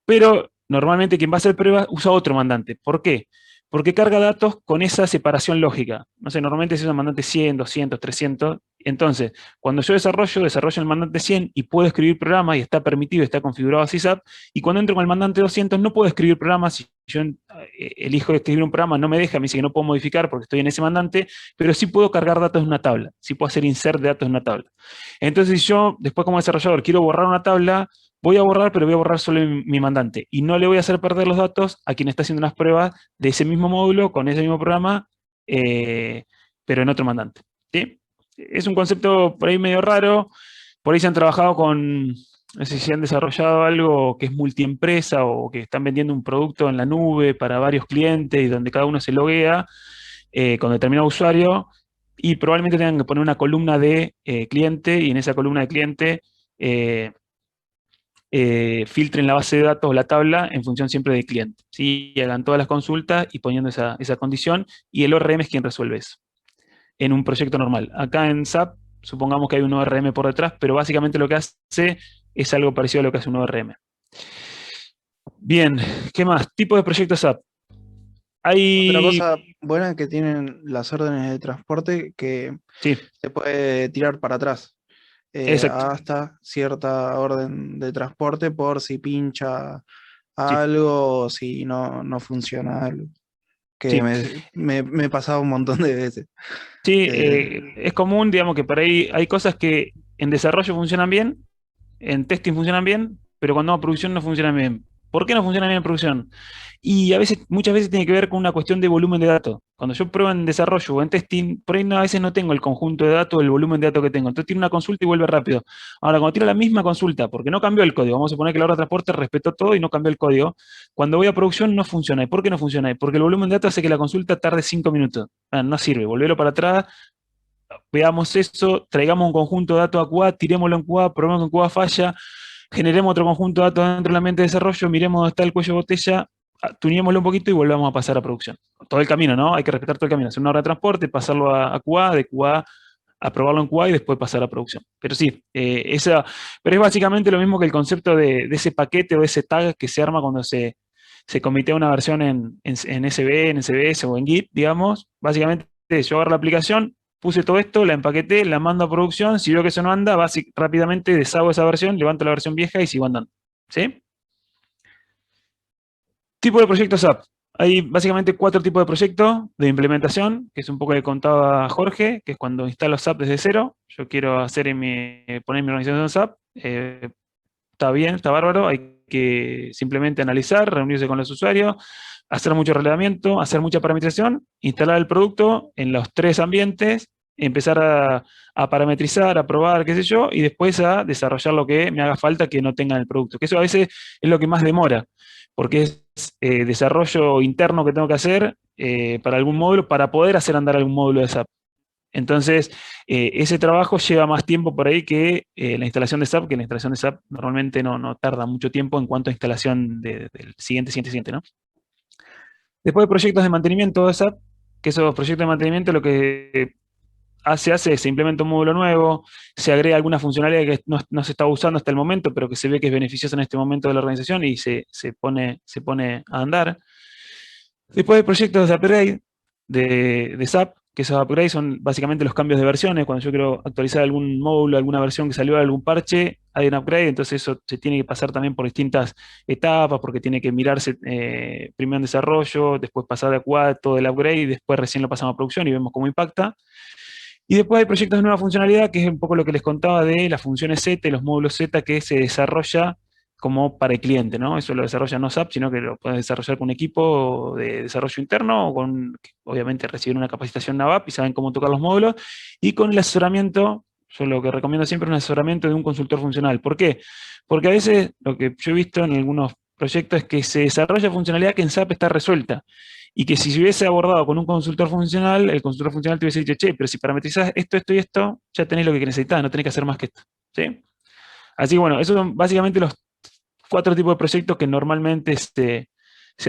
Pero normalmente quien va a hacer pruebas usa otro mandante. ¿Por qué? Porque carga datos con esa separación lógica. No sé, normalmente se usa mandante 100, 200, 300. Entonces, cuando yo desarrollo el mandante 100 y puedo escribir programas y está permitido, está configurado así SAP. Y cuando entro con el mandante 200 no puedo escribir programas. Si yo elijo escribir un programa, no me deja, me dice que no puedo modificar porque estoy en ese mandante, pero sí puedo cargar datos en una tabla. Sí puedo hacer insert de datos en una tabla. Entonces, si yo después como desarrollador quiero borrar una tabla, voy a borrar, pero voy a borrar solo mi mandante. Y no le voy a hacer perder los datos a quien está haciendo unas pruebas de ese mismo módulo, con ese mismo programa, pero en otro mandante. ¿Sí? Es un concepto por ahí medio raro. Por ahí se han trabajado con, no sé si han desarrollado algo que es multiempresa o que están vendiendo un producto en la nube para varios clientes y donde cada uno se loguea con determinado usuario y probablemente tengan que poner una columna de cliente y en esa columna de cliente filtren la base de datos o la tabla en función siempre del cliente. ¿Sí? Y hagan todas las consultas y poniendo esa condición, y el ORM es quien resuelve eso en un proyecto normal. Acá en SAP, supongamos que hay un ORM por detrás, pero básicamente lo que hace es algo parecido a lo que hace un ORM. Bien, ¿qué más? Tipos de proyectos SAP.
Otra cosa buena que tienen las órdenes de transporte que
sí,
se puede tirar para atrás.
Exacto.
Hasta cierta orden de transporte por si pincha
Sí.
algo o si no funciona algo. Que
Sí.
me pasaba un montón de veces.
Sí, es común, digamos, que por ahí hay cosas que en desarrollo funcionan bien, en testing funcionan bien, pero cuando a producción no funcionan bien. ¿Por qué no funcionan bien en producción? Y muchas veces tiene que ver con una cuestión de volumen de datos. Cuando yo pruebo en desarrollo o en testing, por ahí a veces no tengo el conjunto de datos, el volumen de datos que tengo. Entonces tiro una consulta y vuelve rápido. Ahora, cuando tiro la misma consulta, porque no cambió el código, vamos a suponer que la hora de transporte respetó todo y no cambió el código, cuando voy a producción no funciona. ¿Y por qué no funciona? Porque el volumen de datos hace que la consulta tarde 5 minutos. No sirve, volverlo para atrás, veamos eso, traigamos un conjunto de datos a QA, tirémoslo en QA, probemos que en QA falla, generemos otro conjunto de datos dentro del ambiente de desarrollo, miremos dónde está el cuello de botella, tuneémoslo un poquito y volvamos a pasar a producción. Todo el camino, ¿no? Hay que respetar todo el camino. Hacer una hora de transporte, pasarlo a QA, de QA a probarlo en QA y después pasar a producción. Pero sí, pero es básicamente lo mismo que el concepto de ese paquete o ese tag que se arma cuando se comitea una versión en SB, en SBS o en Git, digamos. Básicamente yo agarro la aplicación, puse todo esto, la empaqueté, la mando a producción, si veo que eso no anda, rápidamente deshago esa versión, levanto la versión vieja y sigo andando. ¿Sí? Tipo de proyectos SAP. Hay básicamente 4 tipos de proyectos de implementación, que es un poco que contaba Jorge, que es cuando instalo SAP desde cero. Yo quiero poner mi organización SAP. Está bien, está bárbaro. Hay que simplemente analizar, reunirse con los usuarios, hacer mucho relevamiento, hacer mucha parametrización, instalar el producto en los 3 ambientes, empezar a parametrizar, a probar, qué sé yo, y después a desarrollar lo que me haga falta que no tenga en el producto. Que eso a veces es lo que más demora, porque es desarrollo interno que tengo que hacer para algún módulo, para poder hacer andar algún módulo de SAP. Entonces, ese trabajo lleva más tiempo por ahí que la instalación de SAP, que la instalación de SAP normalmente no tarda mucho tiempo en cuanto a instalación del siguiente, ¿no? Después de proyectos de mantenimiento de SAP, que esos proyectos de mantenimiento lo que se implementa un módulo nuevo, se agrega alguna funcionalidad que no se está usando hasta el momento, pero que se ve que es beneficiosa en este momento de la organización y se pone a andar. Después de proyectos de upgrade de SAP, que esos upgrades son básicamente los cambios de versiones. Cuando yo quiero actualizar algún módulo, alguna versión que salió de algún parche, hay un upgrade, entonces eso se tiene que pasar también por distintas etapas, porque tiene que mirarse primero en desarrollo, después pasar de QA todo el upgrade, y después recién lo pasamos a producción y vemos cómo impacta. Y después hay proyectos de nueva funcionalidad, que es un poco lo que les contaba de las funciones Z y los módulos Z que se desarrolla como para el cliente, ¿no? Eso lo desarrolla no SAP, sino que lo puedes desarrollar con un equipo de desarrollo interno, o obviamente recibir una capacitación NAVAP y saben cómo tocar los módulos, y con el asesoramiento, yo lo que recomiendo siempre es un asesoramiento de un consultor funcional. ¿Por qué? Porque a veces lo que yo he visto en algunos proyectos es que se desarrolla funcionalidad que en SAP está resuelta, y que si se hubiese abordado con un consultor funcional, el consultor funcional te hubiese dicho, che, pero si parametrizás esto, esto y esto, ya tenés lo que necesitas, no tenés que hacer más que esto. ¿Sí? Así que bueno, esos son básicamente los 4 tipos de proyectos que normalmente se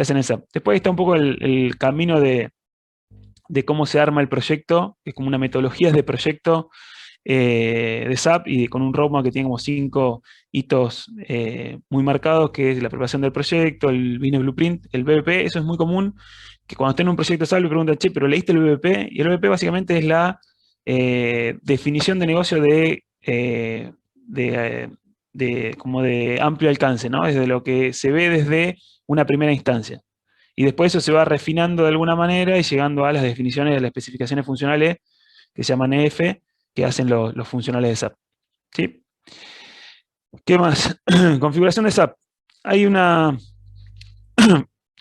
hacen en SAP. Después está un poco el camino de cómo se arma el proyecto, que es como una metodología de proyecto de SAP, y con un roadmap que tiene como 5 hitos muy marcados, que es la preparación del proyecto, el business blueprint, el BBP. Eso es muy común, que cuando estén en un proyecto de SAP le preguntan, che, ¿pero leíste el BBP? Y el BBP básicamente es la definición de negocio como de amplio alcance, ¿no? Es de lo que se ve desde una primera instancia. Y después eso se va refinando de alguna manera y llegando a las definiciones de las especificaciones funcionales que se llaman EF, que hacen los funcionales de SAP. ¿Sí? ¿Qué más? Configuración de SAP. Hay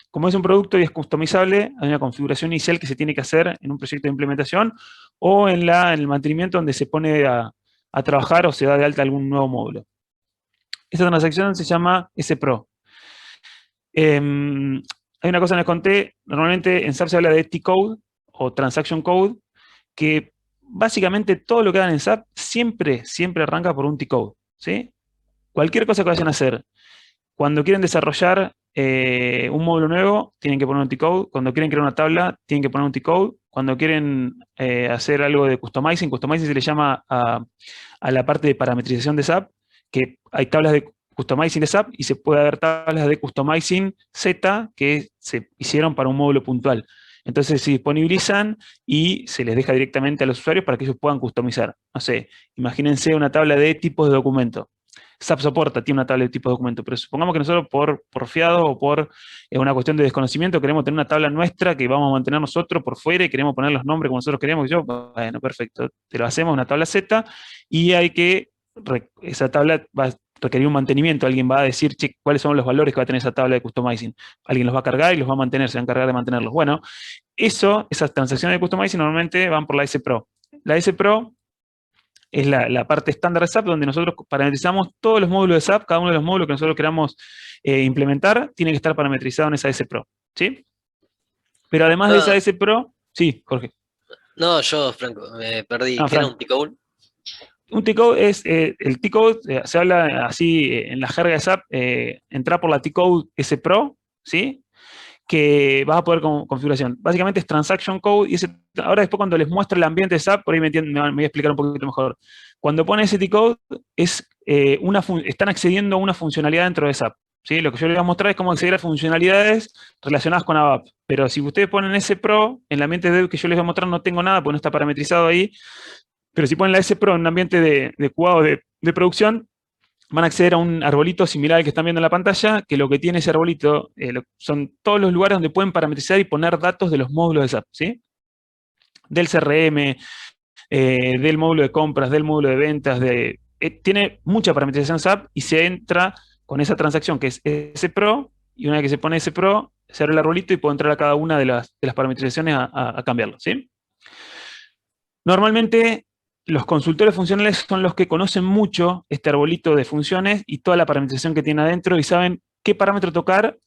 como es un producto y es customizable, hay una configuración inicial que se tiene que hacer en un proyecto de implementación o en el mantenimiento, donde se pone a trabajar o se da de alta algún nuevo módulo. Esta transacción se llama SPRO. Hay una cosa que les conté, normalmente en SAP se habla de T-Code o Transaction Code, que básicamente todo lo que hagan en SAP siempre arranca por un T-Code, ¿sí? Cualquier cosa que vayan a hacer, cuando quieren desarrollar un módulo nuevo, tienen que poner un T-Code. Cuando quieren crear una tabla, tienen que poner un T-Code. Cuando quieren hacer algo de customizing se le llama a la parte de parametrización de SAP, que hay tablas de customizing de SAP y se puede haber tablas de customizing Z que se hicieron para un módulo puntual. Entonces se disponibilizan y se les deja directamente a los usuarios para que ellos puedan customizar. No sé, imagínense una tabla de tipos de documento. SAP soporta, tiene una tabla de tipos de documento, pero supongamos que nosotros por fiado o por una cuestión de desconocimiento queremos tener una tabla nuestra que vamos a mantener nosotros por fuera y queremos poner los nombres como nosotros queremos. Bueno, perfecto, te lo hacemos una tabla Z y esa tabla va a requerir un mantenimiento. Alguien va a decir, che, cuáles son los valores que va a tener esa tabla de customizing. Alguien los va a cargar y los va a mantener, se va a encargar de mantenerlos. Bueno, esas transacciones de customizing normalmente van por la S-Pro. La S-Pro es la parte estándar de SAP, donde nosotros parametrizamos todos los módulos de SAP. Cada uno de los módulos que nosotros queramos implementar tiene que estar parametrizado en esa S-Pro, ¿sí? Pero además de esa S-Pro, sí, Jorge.
No, yo, Franco, me perdí. ¿Qué era un T-Code?
Un T-Code es, el T-Code se habla así en la jerga de SAP, entrar por la T-Code S-Pro, ¿sí? que vas a poder configuración. Básicamente es transaction code, y ahora después cuando les muestre el ambiente de SAP, por ahí me voy a explicar un poquito mejor. Cuando pone ese T-code, están accediendo a una funcionalidad dentro de SAP. ¿Sí? Lo que yo les voy a mostrar es cómo acceder a funcionalidades relacionadas con ABAP. Pero si ustedes ponen S Pro, en el ambiente de que yo les voy a mostrar no tengo nada, porque no está parametrizado ahí. Pero si ponen la S Pro en un ambiente de QA o de producción, van a acceder a un arbolito similar al que están viendo en la pantalla, que lo que tiene ese arbolito son todos los lugares donde pueden parametrizar y poner datos de los módulos de SAP, ¿sí? Del CRM, del módulo de compras, del módulo de ventas, tiene mucha parametrización SAP y se entra con esa transacción que es S Pro, y una vez que se pone S Pro, se abre el arbolito y puedo entrar a cada una de las parametrizaciones a cambiarlo, ¿sí? Normalmente, los consultores funcionales son los que conocen mucho este arbolito de funciones y toda la parametrización que tiene adentro y saben qué parámetro tocar,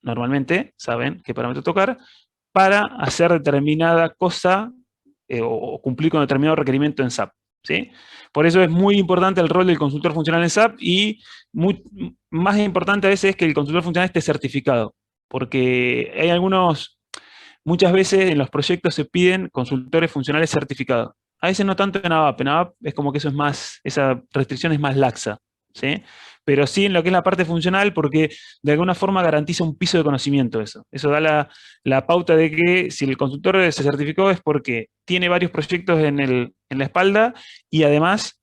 normalmente saben qué parámetro tocar, para hacer determinada cosa o cumplir con determinado requerimiento en SAP, ¿sí? Por eso es muy importante el rol del consultor funcional en SAP y más importante a veces es que el consultor funcional esté certificado, porque hay muchas veces en los proyectos se piden consultores funcionales certificados. A veces no tanto en ABAP. En ABAP es como que esa restricción es más laxa, ¿sí? Pero sí en lo que es la parte funcional, porque de alguna forma garantiza un piso de conocimiento eso. Eso da la pauta de que si el consultor se certificó es porque tiene varios proyectos en la espalda y además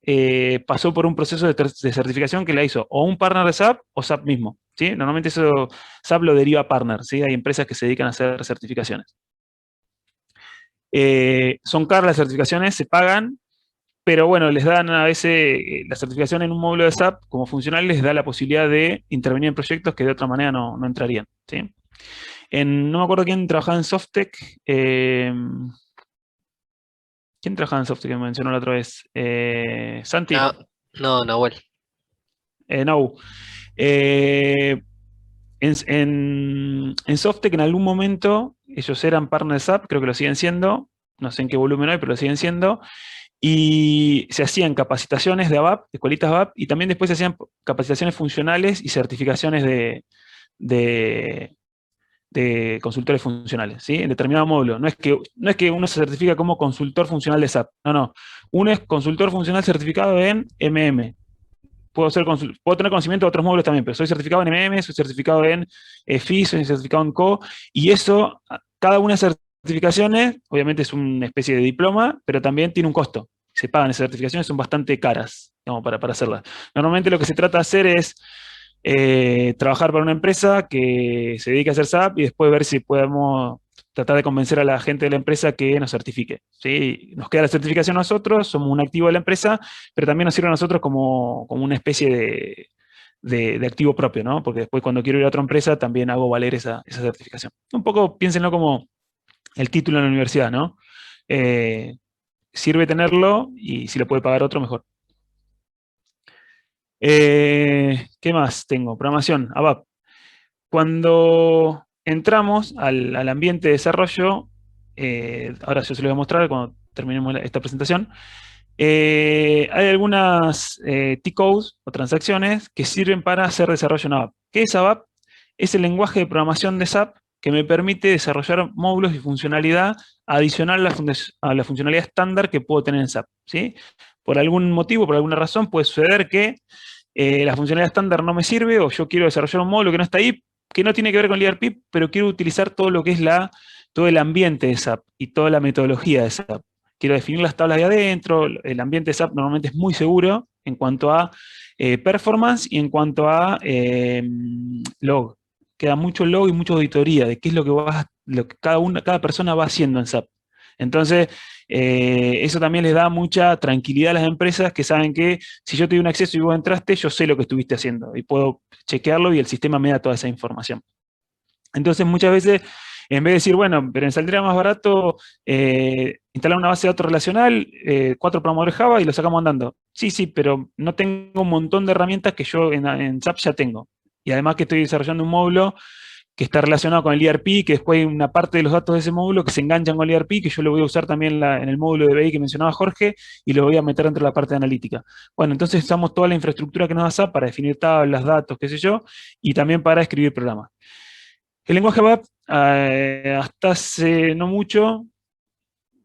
pasó por un proceso de certificación que la hizo o un partner de SAP o SAP mismo, ¿sí? Normalmente eso SAP lo deriva a partner, ¿sí? Hay empresas que se dedican a hacer certificaciones. Son caras las certificaciones, se pagan, pero bueno, les dan a veces la certificación en un módulo de SAP como funcional les da la posibilidad de intervenir en proyectos que de otra manera no entrarían, ¿sí? No me acuerdo quién trabajaba en Softec. ¿Quién trabajaba en Softec que me mencionó la otra vez? ¿Santi?
No, Nahuel.
No. En Softec en algún momento ellos eran partner de SAP, creo que lo siguen siendo, no sé en qué volumen hoy, pero lo siguen siendo, y se hacían capacitaciones de ABAP, de escuelitas ABAP, y también después se hacían capacitaciones funcionales y certificaciones de consultores funcionales, ¿sí? En determinado módulo. No es que uno se certifica como consultor funcional de SAP, no. Uno es consultor funcional certificado en MM. Puedo tener conocimiento de otros módulos también, pero soy certificado en MM, soy certificado en FI, soy certificado en CO, y eso, cada una de esas certificaciones, obviamente es una especie de diploma, pero también tiene un costo. Se pagan esas certificaciones, son bastante caras, digamos, para hacerlas. Normalmente lo que se trata de hacer es trabajar para una empresa que se dedique a hacer SAP y después ver si podemos tratar de convencer a la gente de la empresa que nos certifique, ¿sí? Nos queda la certificación a nosotros, somos un activo de la empresa, pero también nos sirve a nosotros como una especie de activo propio, ¿no? Porque después cuando quiero ir a otra empresa también hago valer esa certificación. Un poco piénsenlo como el título en la universidad, ¿no? Sirve tenerlo y si lo puede pagar otro, mejor. ¿Qué más tengo? Programación, ABAP. Cuando entramos al ambiente de desarrollo, ahora yo se lo voy a mostrar cuando terminemos esta presentación, hay algunas T-codes o transacciones que sirven para hacer desarrollo en ABAP. ¿Qué es ABAP? Es el lenguaje de programación de SAP que me permite desarrollar módulos y funcionalidad adicional a la funcionalidad estándar que puedo tener en SAP, ¿sí? Por algún motivo, por alguna razón, puede suceder que la funcionalidad estándar no me sirve o yo quiero desarrollar un módulo que no está ahí, que no tiene que ver con el ERP, pero quiero utilizar todo lo que es todo el ambiente de SAP y toda la metodología de SAP. Quiero definir las tablas de adentro, el ambiente de SAP normalmente es muy seguro en cuanto a performance y en cuanto a log. Queda mucho log y mucha auditoría de qué es lo que cada persona va haciendo en SAP. Entonces, eso también les da mucha tranquilidad a las empresas que saben que si yo te doy un acceso y vos entraste, yo sé lo que estuviste haciendo y puedo chequearlo y el sistema me da toda esa información. Entonces, muchas veces, en vez de decir, bueno, pero me saldría más barato instalar una base de datos relacional, 4 programadores Java y lo sacamos andando. Sí, pero no tengo un montón de herramientas que yo en SAP ya tengo. Y además que estoy desarrollando un módulo que está relacionado con el ERP, que después hay una parte de los datos de ese módulo que se enganchan con el ERP, que yo lo voy a usar también en el módulo de BI que mencionaba Jorge, y lo voy a meter dentro de la parte de analítica. Bueno, entonces usamos toda la infraestructura que nos da SAP para definir tablas, datos, qué sé yo, y también para escribir programas. El lenguaje ABAP, hasta hace no mucho,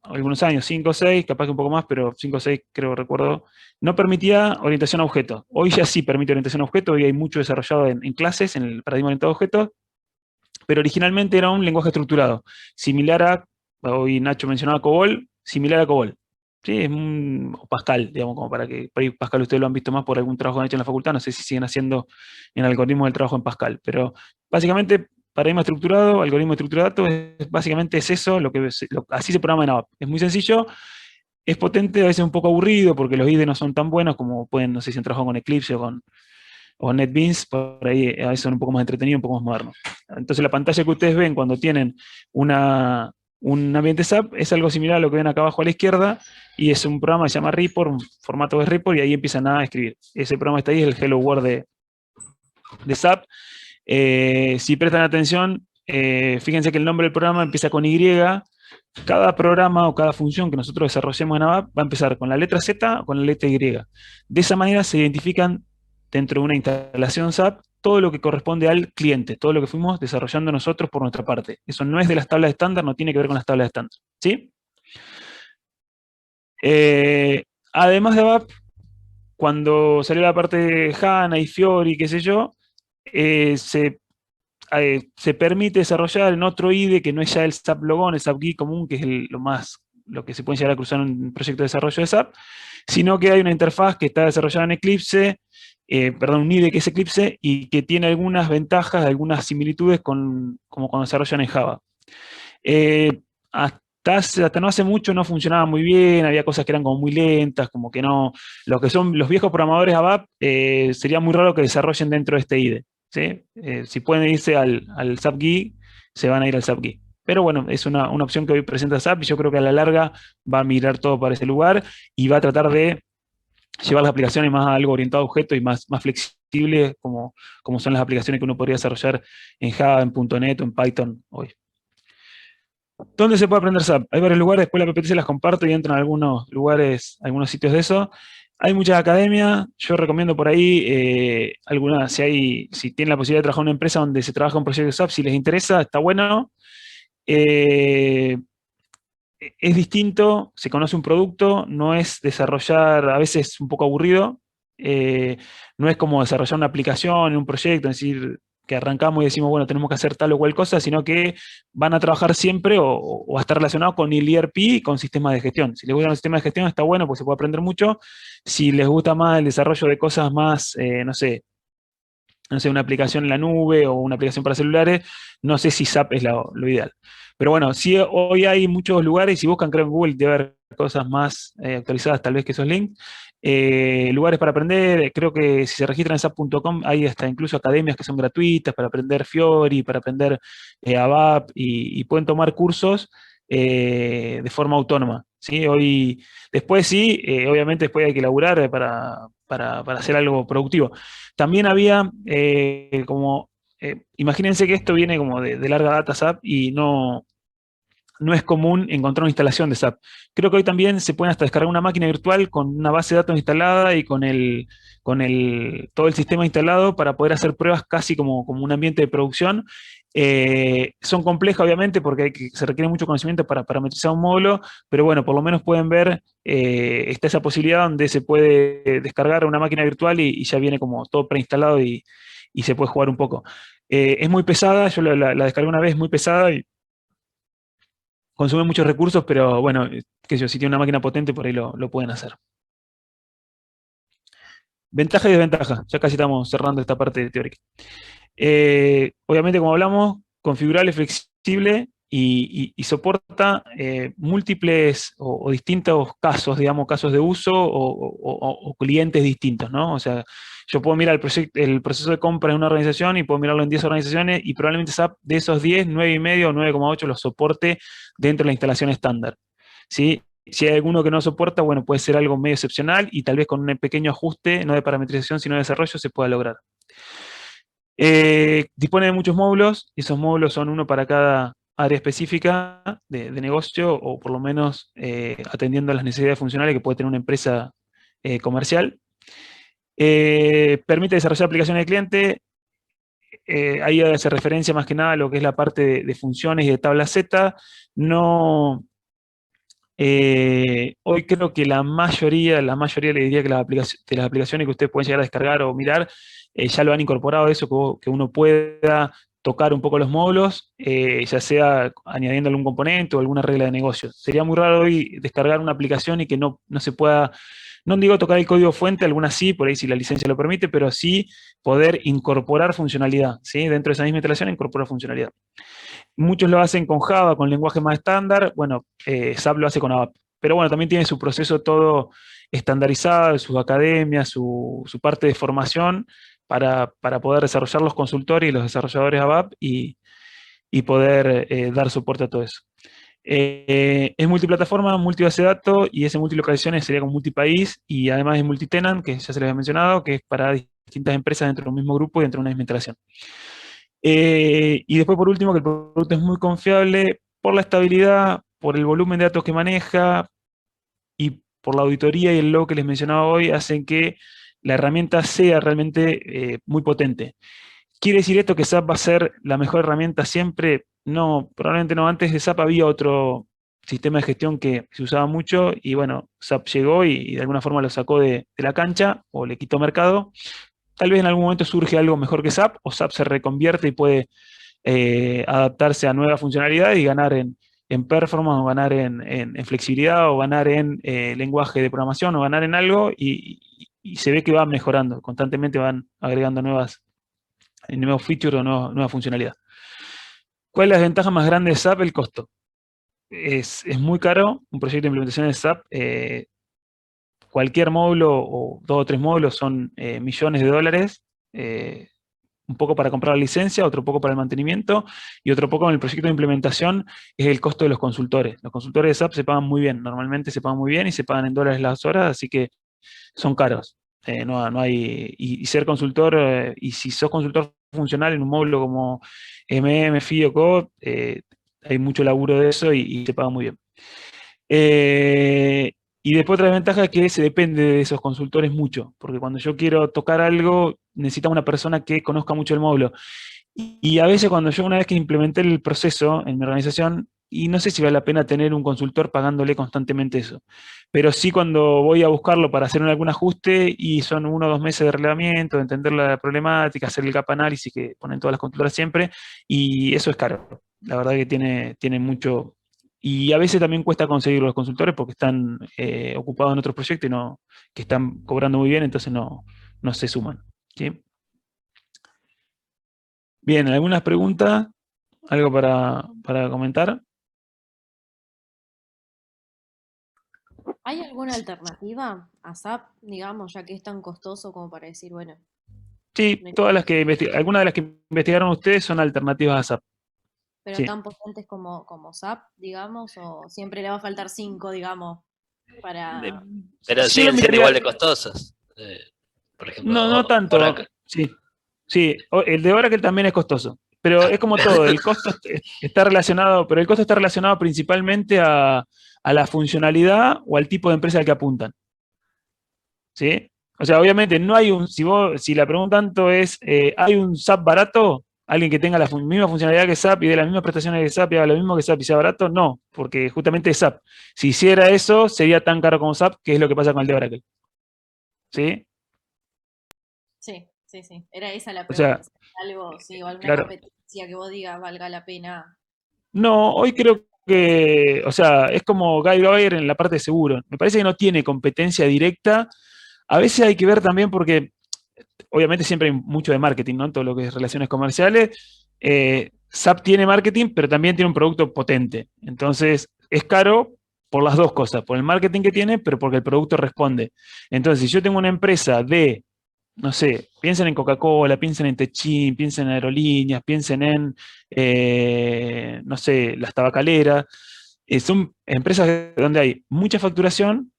algunos años, 5 o 6, capaz que un poco más, pero 5 o 6 creo que recuerdo, no permitía orientación a objetos. Hoy ya sí permite orientación a objetos, hoy hay mucho desarrollado en clases, en el paradigma orientado a objetos, pero originalmente era un lenguaje estructurado, similar a, hoy Nacho mencionaba COBOL, similar a COBOL. Sí, es o Pascal, digamos, como para que, por ahí Pascal ustedes lo han visto más por algún trabajo que han hecho en la facultad, no sé si siguen haciendo en algoritmos del trabajo en Pascal, pero básicamente paradigma estructurado, algoritmo de estructura de datos, básicamente es eso, así se programa en ABAP. Es muy sencillo, es potente, a veces un poco aburrido, porque los IDE no son tan buenos como pueden, no sé si han trabajado con Eclipse o NetBeans, por ahí a veces son un poco más entretenidos, un poco más modernos. Entonces la pantalla que ustedes ven cuando tienen un ambiente SAP es algo similar a lo que ven acá abajo a la izquierda, y es un programa que se llama Report, un formato de Report, y ahí empiezan a escribir. Ese programa está ahí, es el Hello World de SAP. Si prestan atención, fíjense que el nombre del programa empieza con Y. Cada programa o cada función que nosotros desarrollemos en ABAP va a empezar con la letra Z o con la letra Y. De esa manera se identifican dentro de una instalación SAP todo lo que corresponde al cliente, todo lo que fuimos desarrollando nosotros por nuestra parte. Eso no es de las tablas estándar, no tiene que ver con las tablas estándar. ¿Sí? Además de ABAP, cuando salió la parte de HANA y Fiori, qué sé yo, se permite desarrollar en otro IDE que no es ya el SAP Logon, el SAP GUI común, que es lo que se puede llegar a cruzar en un proyecto de desarrollo de SAP, sino que hay una interfaz que está desarrollada en Eclipse, un IDE que es Eclipse, y que tiene algunas ventajas, algunas similitudes como cuando desarrollan en Java. Hasta no hace mucho no funcionaba muy bien, había cosas que eran como muy lentas, como que no, lo que son los viejos programadores ABAP, sería muy raro que desarrollen dentro de este IDE. ¿Sí? Si pueden irse al SAP GUI, se van a ir al SAP GUI. Pero bueno, es una opción que hoy presenta SAP y yo creo que a la larga va a migrar todo para ese lugar y va a tratar de llevar las aplicaciones más a algo orientado a objetos y más flexibles, como son las aplicaciones que uno podría desarrollar en Java, en .NET o en Python hoy. ¿Dónde se puede aprender SAP? Hay varios lugares, después la PPT se las comparto y entran en algunos lugares, algunos sitios de eso. Hay muchas academias, yo recomiendo por ahí algunas, si tienen la posibilidad de trabajar en una empresa donde se trabaja un proyecto de SAP, si les interesa, está bueno. Es distinto, se conoce un producto, no es desarrollar, a veces es un poco aburrido, no es como desarrollar una aplicación, un proyecto, es decir, que arrancamos y decimos, bueno, tenemos que hacer tal o cual cosa, sino que van a trabajar siempre o a estar relacionados con el ERP y con sistemas de gestión. Si les gusta el sistema de gestión está bueno porque se puede aprender mucho. Si les gusta más el desarrollo de cosas más, no sé, una aplicación en la nube o una aplicación para celulares, no sé si SAP es lo ideal. Pero bueno, sí, hoy hay muchos lugares, si buscan, creo en Google, debe haber cosas más actualizadas tal vez que esos links. Lugares para aprender, creo que si se registran en SAP.com hay hasta incluso academias que son gratuitas para aprender Fiori, para aprender ABAP y pueden tomar cursos de forma autónoma. ¿Sí? Después sí, obviamente después hay que laburar para hacer algo productivo. También había imagínense que esto viene como de larga data SAP y no es común encontrar una instalación de SAP. Creo que hoy también se puede hasta descargar una máquina virtual con una base de datos instalada y con todo el sistema instalado para poder hacer pruebas casi como un ambiente de producción. Son complejas, obviamente, porque se requiere mucho conocimiento para parametrizar un módulo, pero bueno, por lo menos pueden ver, está esa posibilidad donde se puede descargar una máquina virtual y ya viene como todo preinstalado y se puede jugar un poco. Es muy pesada, yo la descargué una vez, muy pesada y consume muchos recursos, pero bueno, si tiene una máquina potente, por ahí lo pueden hacer. Ventaja y desventaja, ya casi estamos cerrando esta parte teórica. Obviamente, como hablamos, configurable, flexible y soporta múltiples o distintos casos, digamos, casos de uso o clientes distintos, ¿no? O sea, yo puedo mirar el proceso de compra en una organización y puedo mirarlo en 10 organizaciones y probablemente SAP de esos 10, 9,5 o 9,8 los soporte dentro de la instalación estándar. ¿Sí? Si hay alguno que no soporta, bueno, puede ser algo medio excepcional y tal vez con un pequeño ajuste, no de parametrización, sino de desarrollo, se pueda lograr. Dispone de muchos módulos, y esos módulos son uno para cada área específica de negocio, o por lo menos atendiendo a las necesidades funcionales que puede tener una empresa comercial. Permite desarrollar aplicaciones de cliente, ahí hace referencia más que nada a lo que es la parte de funciones y de tabla Z. No, hoy creo que la mayoría le diría que de las aplicaciones que ustedes pueden llegar a descargar o mirar, ya lo han incorporado eso, que uno pueda tocar un poco los módulos, ya sea añadiendo algún componente o alguna regla de negocio. Sería muy raro hoy descargar una aplicación y que no se pueda, no digo tocar el código fuente, algunas sí, por ahí si la licencia lo permite, pero sí poder incorporar funcionalidad, ¿sí? Dentro de esa misma instalación, incorporar funcionalidad. Muchos lo hacen con Java, con lenguaje más estándar. Bueno, SAP lo hace con ABAP. Pero bueno, también tiene su proceso todo estandarizado, sus academias, su parte de formación para poder desarrollar los consultores y los desarrolladores ABAP y poder dar soporte a todo eso. Es multiplataforma, multibase de datos, y ese multilocalizaciones sería con multipaís, y además es multitenant, que ya se les había mencionado, que es para distintas empresas dentro de un mismo grupo y dentro de una misma instalación. Y después, por último, que el producto es muy confiable por la estabilidad, por el volumen de datos que maneja y por la auditoría y el log que les mencionaba hoy, hacen que la herramienta sea realmente muy potente. ¿Quiere decir esto que SAP va a ser la mejor herramienta siempre? No, probablemente no. Antes de SAP había otro sistema de gestión que se usaba mucho y bueno, SAP llegó y de alguna forma lo sacó de la cancha o le quitó mercado. Tal vez en algún momento surge algo mejor que SAP, o SAP se reconvierte y puede adaptarse a nueva funcionalidad y ganar en performance, o ganar en flexibilidad, o ganar en lenguaje de programación, o ganar en algo, y se ve que va mejorando, constantemente van agregando nuevos features o nueva funcionalidad. ¿Cuál es la ventaja más grande de SAP? El costo. Es muy caro un proyecto de implementación de SAP. Cualquier módulo o 2 o 3 módulos son millones de dólares, un poco para comprar la licencia, otro poco para el mantenimiento, y otro poco en el proyecto de implementación es el costo de los consultores. Los consultores de SAP se pagan muy bien, normalmente se pagan muy bien y se pagan en dólares las horas, así que son caros. No hay, y ser consultor, y si sos consultor funcional en un módulo como MM, FI o CO, hay mucho laburo de eso y se paga muy bien. Y después otra ventaja es que se depende de esos consultores mucho, porque cuando yo quiero tocar algo, necesita una persona que conozca mucho el módulo. Y a veces cuando yo una vez que implementé el proceso en mi organización, y no sé si vale la pena tener un consultor pagándole constantemente eso, pero sí cuando voy a buscarlo para hacer algún ajuste y son 1 o 2 meses de relevamiento, de entender la problemática, hacer el gap análisis que ponen todas las consultoras siempre, y eso es caro. La verdad que tiene mucho. Y a veces también cuesta conseguir los consultores porque están ocupados en otros proyectos que están cobrando muy bien, entonces no se suman. ¿Sí? Bien, ¿algunas preguntas? ¿Algo para comentar?
¿Hay alguna alternativa a SAP, digamos, ya que es tan costoso como para decir, bueno,
Sí,
no hay-
algunas de las que investigaron ustedes son alternativas a SAP.
pero
Sí.
tan potentes como SAP, digamos, o siempre le va a faltar 5, digamos, para...
Pero
Yo lo
siguen siendo
miraría.
igual de costosos. Por ejemplo,
No tanto.
Oracle.
Sí, el de Oracle también es costoso. Pero es como todo, el costo está relacionado, pero el costo está relacionado principalmente a la funcionalidad o al tipo de empresa al que apuntan. ¿Sí? O sea, obviamente no hay si la pregunta tanto es, ¿hay un SAP barato? ¿Alguien que tenga la misma funcionalidad que SAP y de las mismas prestaciones que SAP y haga lo mismo que SAP y sea barato? No, porque justamente es SAP. Si hiciera eso, sería tan caro como SAP, que es lo que pasa con el de Oracle. ¿Sí?
Sí. Era esa la
O sea,
pregunta. Algo, sí, o alguna
claro.
competencia que vos digas valga la pena.
No, hoy creo que, o sea, es como Guidewire en la parte de seguro. Me parece que no tiene competencia directa. A veces hay que ver también porque, obviamente siempre hay mucho de marketing, ¿no? Todo lo que es relaciones comerciales. SAP tiene marketing, pero también tiene un producto potente. Entonces, es caro por las dos cosas, por el marketing que tiene, pero porque el producto responde. Entonces, si yo tengo una empresa no sé, piensen en Coca-Cola, piensen en Techin, piensen en aerolíneas, piensen en, no sé, las tabacaleras. Son empresas donde hay mucha facturación,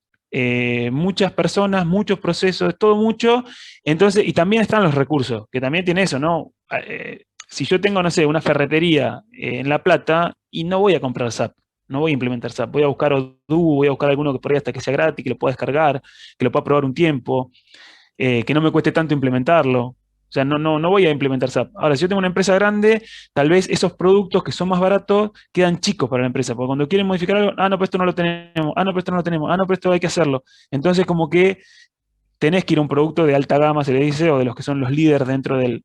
muchas personas, muchos procesos, todo mucho. Entonces, y también están los recursos, que también tiene eso, ¿no? Si yo tengo, no sé, una ferretería en La Plata y no voy a comprar SAP, no voy a implementar SAP, voy a buscar Odoo, voy a buscar alguno que por ahí hasta que sea gratis, que lo pueda descargar, que lo pueda probar un tiempo, que no me cueste tanto implementarlo. O sea, no voy a implementar SAP. Ahora, si yo tengo una empresa grande, tal vez esos productos que son más baratos quedan chicos para la empresa, porque cuando quieren modificar algo, no, pero esto no lo tenemos, pero esto no lo tenemos, pero esto hay que hacerlo. Entonces, como que tenés que ir a un producto de alta gama, se le dice, o de los que son los líderes dentro del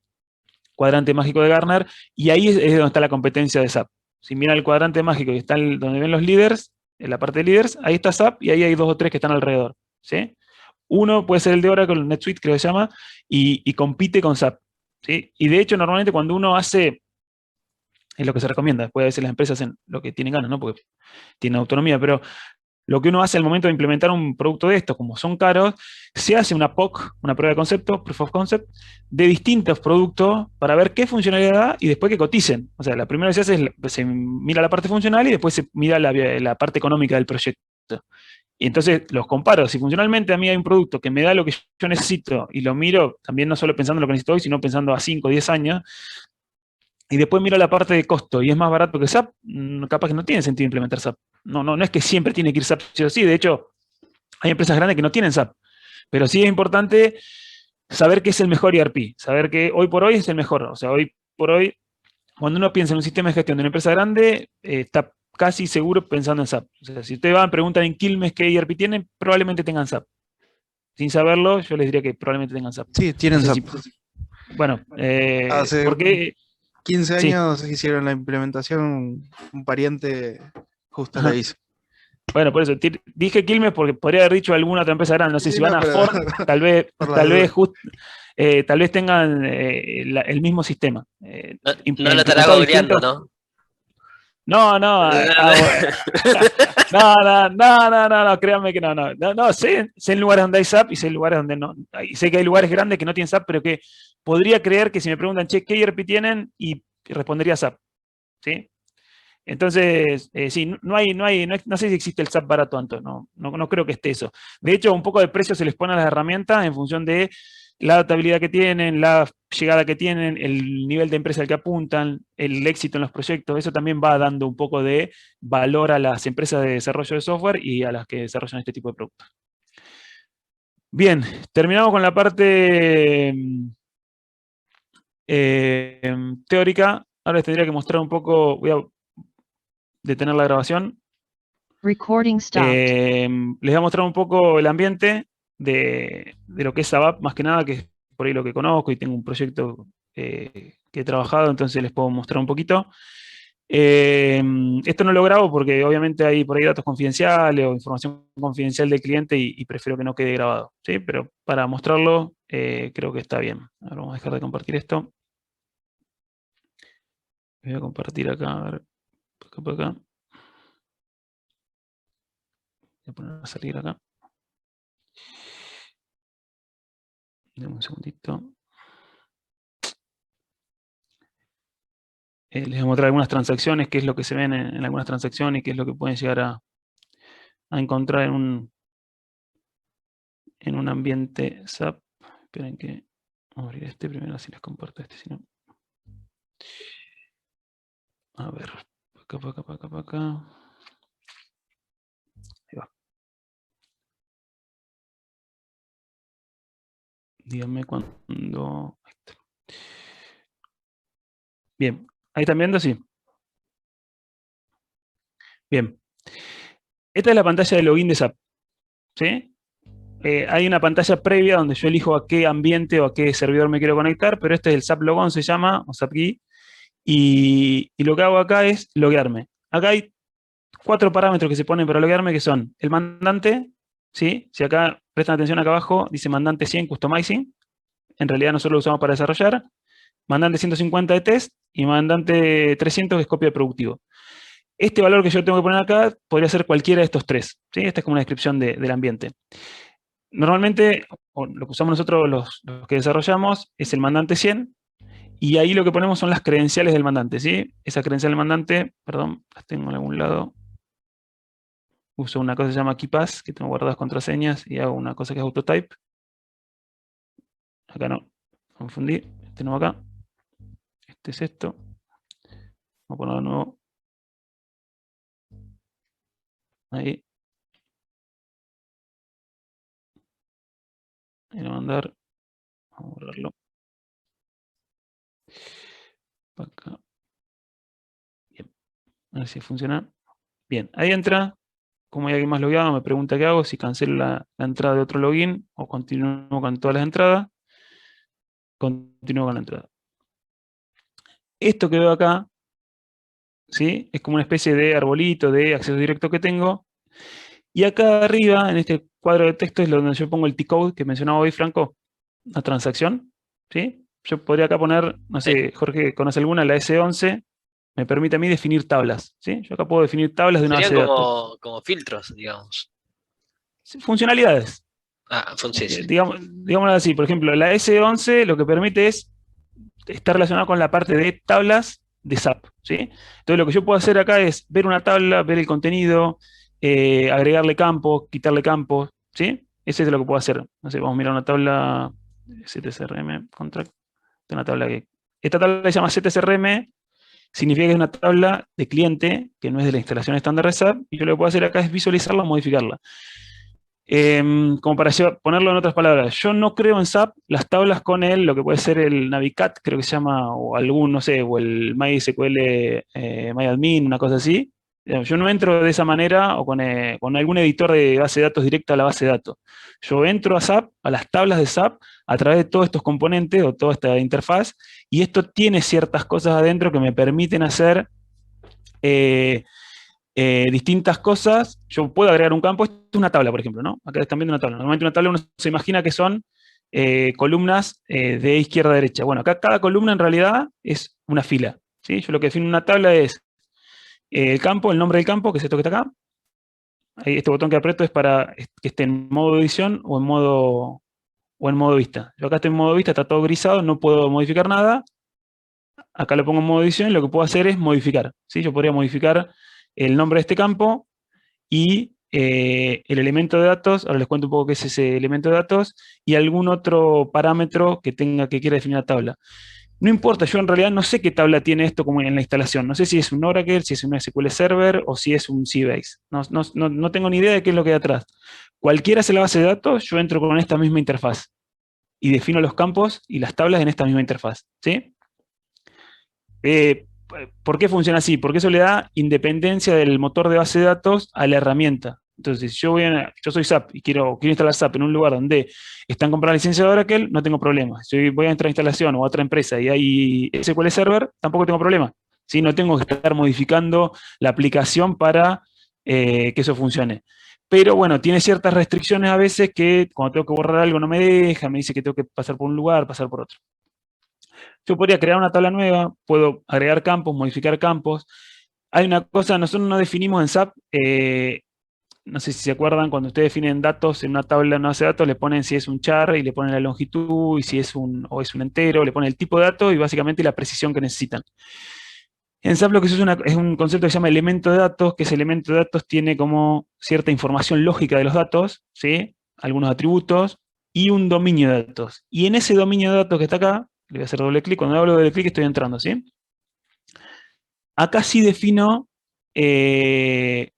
cuadrante mágico de Gartner, y ahí es donde está la competencia de SAP. Si miran el cuadrante mágico y está donde ven los líderes, en la parte de líderes, ahí está SAP y ahí hay 2 o 3 que están alrededor. ¿Sí? Uno puede ser el de Oracle, NetSuite creo que se llama, y compite con SAP. ¿Sí? Y de hecho, normalmente cuando uno hace, es lo que se recomienda, después a veces las empresas hacen lo que tienen ganas, ¿no? Porque tienen autonomía, pero lo que uno hace al momento de implementar un producto de estos, como son caros, se hace una POC, una prueba de concepto, Proof of Concept, de distintos productos para ver qué funcionalidad da y después que coticen. O sea, la primera vez se mira la parte funcional y después se mira la parte económica del proyecto. Y entonces los comparo. Si funcionalmente a mí hay un producto que me da lo que yo necesito y lo miro también no solo pensando en lo que necesito hoy, sino pensando a 5 o 10 años, y después miro la parte de costo y es más barato que SAP, capaz que no tiene sentido implementar SAP. No es que siempre tiene que ir SAP sí o sí. De hecho, hay empresas grandes que no tienen SAP. Pero sí es importante saber qué es el mejor ERP, saber que hoy por hoy es el mejor. O sea, hoy por hoy, cuando uno piensa en un sistema de gestión de una empresa grande, está casi seguro pensando en SAP. O sea, si ustedes van a preguntar en Quilmes qué ERP tienen, probablemente tengan SAP. Sin saberlo, yo les diría que probablemente tengan SAP.
Sí, tienen
No sé
SAP.
bueno,
Hace
porque
15
sí.
años hicieron la implementación, un pariente justo la
Ajá.
hizo.
Bueno, por eso dije Quilmes porque podría haber dicho alguna otra empresa grande. No sé
Sí,
si
no,
van a
pero
Ford, tal vez,
por las dudas.
tal vez tengan el mismo sistema.
No lo estará
Implementado
googleando,
distinto.
¿no?
No, no, créanme que no, sé en lugares donde hay SAP y sé en lugares donde no. Y sé que hay lugares grandes que no tienen SAP, pero que podría creer que si me preguntan, che, ¿qué ERP tienen? Y respondería SAP. ¿Sí? Entonces, sí, no sé si existe el SAP barato, Anto, no creo que esté eso. De hecho, un poco de precio se les pone a las herramientas en función de la adaptabilidad que tienen, la llegada que tienen, el nivel de empresa al que apuntan, el éxito en los proyectos. Eso también va dando un poco de valor a las empresas de desarrollo de software y a las que desarrollan este tipo de productos. Bien, terminamos con la parte teórica. Ahora les tendría que mostrar un poco, voy a detener la grabación.
Recording stopped.
Les voy a mostrar un poco el ambiente de lo que es ABAP, más que nada, que es por ahí lo que conozco y tengo un proyecto que he trabajado, entonces les puedo mostrar un poquito. Esto no lo grabo porque obviamente hay por ahí datos confidenciales o información confidencial del cliente y prefiero que no quede grabado, ¿sí? Pero para mostrarlo creo que está bien. Ahora vamos a dejar de compartir esto. Voy a compartir acá, a ver, por acá. Voy a poner a salir acá. Dame un segundito. Les voy a mostrar algunas transacciones, qué es lo que se ven en algunas transacciones y qué es lo que pueden llegar a encontrar en un ambiente SAP. Esperen que vamos a abrir este primero, así les comparto este, si no. A ver, para acá. Ahí va. Díganme cuando. Ahí está. Bien, ahí están viendo, sí. Bien. Esta es la pantalla de login de SAP. ¿Sí? Hay una pantalla previa donde yo elijo a qué ambiente o a qué servidor me quiero conectar, pero este es el SAP Logon, se llama, o SAP GUI. Y lo que hago acá es loguearme. Acá hay 4 parámetros que se ponen para loguearme, que son el mandante, ¿sí? Si acá prestan atención acá abajo, dice mandante 100 customizing. En realidad nosotros lo usamos para desarrollar. Mandante 150 de test y mandante 300 que es copia de productivo. Este valor que yo tengo que poner acá podría ser cualquiera de estos 3. ¿Sí? Esta es como una descripción del ambiente. Normalmente, lo que usamos nosotros los que desarrollamos es el mandante 100, y ahí lo que ponemos son las credenciales del mandante, ¿sí? Esa credencial del mandante, perdón, las tengo en algún lado. Uso una cosa que se llama KeyPass, que tengo guardadas contraseñas, y hago una cosa que es autotype. Acá no, confundí. Este no acá. Este es esto. Vamos a ponerlo de nuevo. Ahí. Ahí lo voy a mandar. Vamos a borrarlo. Acá. Bien. A ver si funciona. Bien, ahí entra. Como hay alguien más logueado, me pregunta qué hago, si cancelo la entrada de otro login o continúo con todas las entradas. Continúo con la entrada. Esto que veo acá, ¿sí? Es como una especie de arbolito de acceso directo que tengo. Y acá arriba, en este cuadro de texto, es donde yo pongo el T-code que mencionaba hoy Franco, la transacción, ¿sí? Yo podría acá poner, no sé, Jorge, ¿conoce alguna? La S11 me permite a mí definir tablas, ¿sí? Yo acá puedo definir tablas de una
Serían
base de datos.
como filtros, digamos.
Sí, funcionalidades.
Sí, sí.
Digámoslo así, por ejemplo, la S11 lo que permite es estar relacionado con la parte de tablas de SAP, ¿sí? Entonces lo que yo puedo hacer acá es ver una tabla, ver el contenido, agregarle campos, quitarle campos, ¿sí? Ese es lo que puedo hacer. No sé, vamos a mirar una tabla ZSRM contract. Una tabla esta tabla se llama ZSRM, significa que es una tabla de cliente, que no es de la instalación estándar de SAP, y yo lo que puedo hacer acá es visualizarla o modificarla. Como para ponerlo en otras palabras, yo no creo en SAP las tablas con lo que puede ser el Navicat, creo que se llama, o algún, no sé, o el MySQL, MyAdmin, una cosa así. Yo no entro de esa manera o con algún editor de base de datos directa a la base de datos. Yo entro a SAP, a las tablas de SAP, a través de todos estos componentes o toda esta interfaz, y esto tiene ciertas cosas adentro que me permiten hacer distintas cosas. Yo puedo agregar un campo, esto es una tabla, por ejemplo, ¿no? Acá están viendo una tabla. Normalmente una tabla uno se imagina que son columnas de izquierda a derecha. Bueno, acá cada columna en realidad es una fila, ¿sí? Yo lo que defino en una tabla es el campo, el nombre del campo, que es esto que está acá. Ahí, este botón que aprieto es para que esté en modo edición o en modo vista. Yo acá estoy en modo vista, está todo grisado, no puedo modificar nada. Acá lo pongo en modo edición y lo que puedo hacer es modificar, ¿sí? Yo podría modificar el nombre de este campo y el elemento de datos, ahora les cuento un poco qué es ese elemento de datos, y algún otro parámetro que quiera definir la tabla. No importa, yo en realidad no sé qué tabla tiene esto como en la instalación. No sé si es un Oracle, si es un SQL Server o si es un Sybase. No tengo ni idea de qué es lo que hay atrás. Cualquiera sea la base de datos, yo entro con esta misma interfaz y defino los campos y las tablas en esta misma interfaz, ¿sí? ¿Por qué funciona así? Porque eso le da independencia del motor de base de datos a la herramienta. Entonces, si yo soy SAP y quiero instalar SAP en un lugar donde están comprando la licencia de Oracle, no tengo problema. Si voy a entrar a instalación o a otra empresa y hay SQL Server, tampoco tengo problema. ¿Sí? No tengo que estar modificando la aplicación para que eso funcione. Pero bueno, tiene ciertas restricciones a veces que cuando tengo que borrar algo no me deja, me dice que tengo que pasar por un lugar, pasar por otro. Yo podría crear una tabla nueva, puedo agregar campos, modificar campos. Hay una cosa, nosotros no definimos en SAP, no sé si se acuerdan, cuando ustedes definen datos en una tabla, en una base de datos, le ponen si es un char y le ponen la longitud, y si es un entero, le ponen el tipo de dato y básicamente la precisión que necesitan. En SAP lo que se usa es un concepto que se llama elemento de datos, que ese elemento de datos tiene como cierta información lógica de los datos, ¿sí? Algunos atributos, y un dominio de datos. Y en ese dominio de datos que está acá, le voy a hacer doble clic, cuando hablo de doble clic estoy entrando, ¿sí? Acá sí defino qué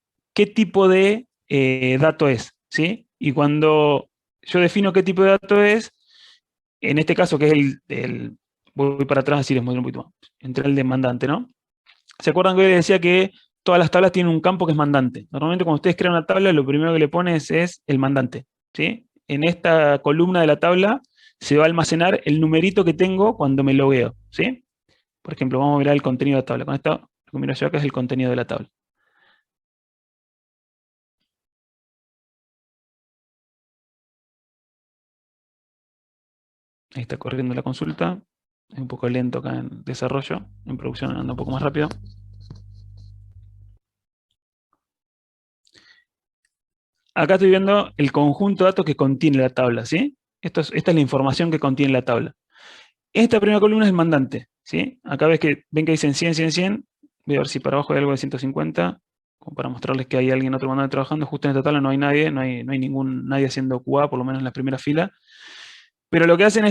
tipo de dato es, ¿sí? Y cuando yo defino qué tipo de dato es, en este caso que es voy para atrás así les muestro un poquito más, entre el demandante, ¿no? ¿Se acuerdan que hoy les decía que todas las tablas tienen un campo que es mandante? Normalmente cuando ustedes crean una tabla, lo primero que le pones es el mandante, ¿sí? En esta columna de la tabla se va a almacenar el numerito que tengo cuando me logueo, ¿sí? Por ejemplo, vamos a mirar el contenido de la tabla. Con esto, lo que miro yo acá es el contenido de la tabla. Ahí está corriendo la consulta. Es un poco lento acá en desarrollo. En producción anda un poco más rápido. Acá estoy viendo el conjunto de datos que contiene la tabla, ¿sí? Esta es la información que contiene la tabla. Esta primera columna es el mandante, ¿sí? Acá ven que dicen 100, 100, 100. Voy a ver si para abajo hay algo de 150, como para mostrarles que hay alguien otro mandante trabajando. Justo en esta tabla no hay nadie, no hay nadie haciendo QA, por lo menos en la primera fila. Pero lo que hacen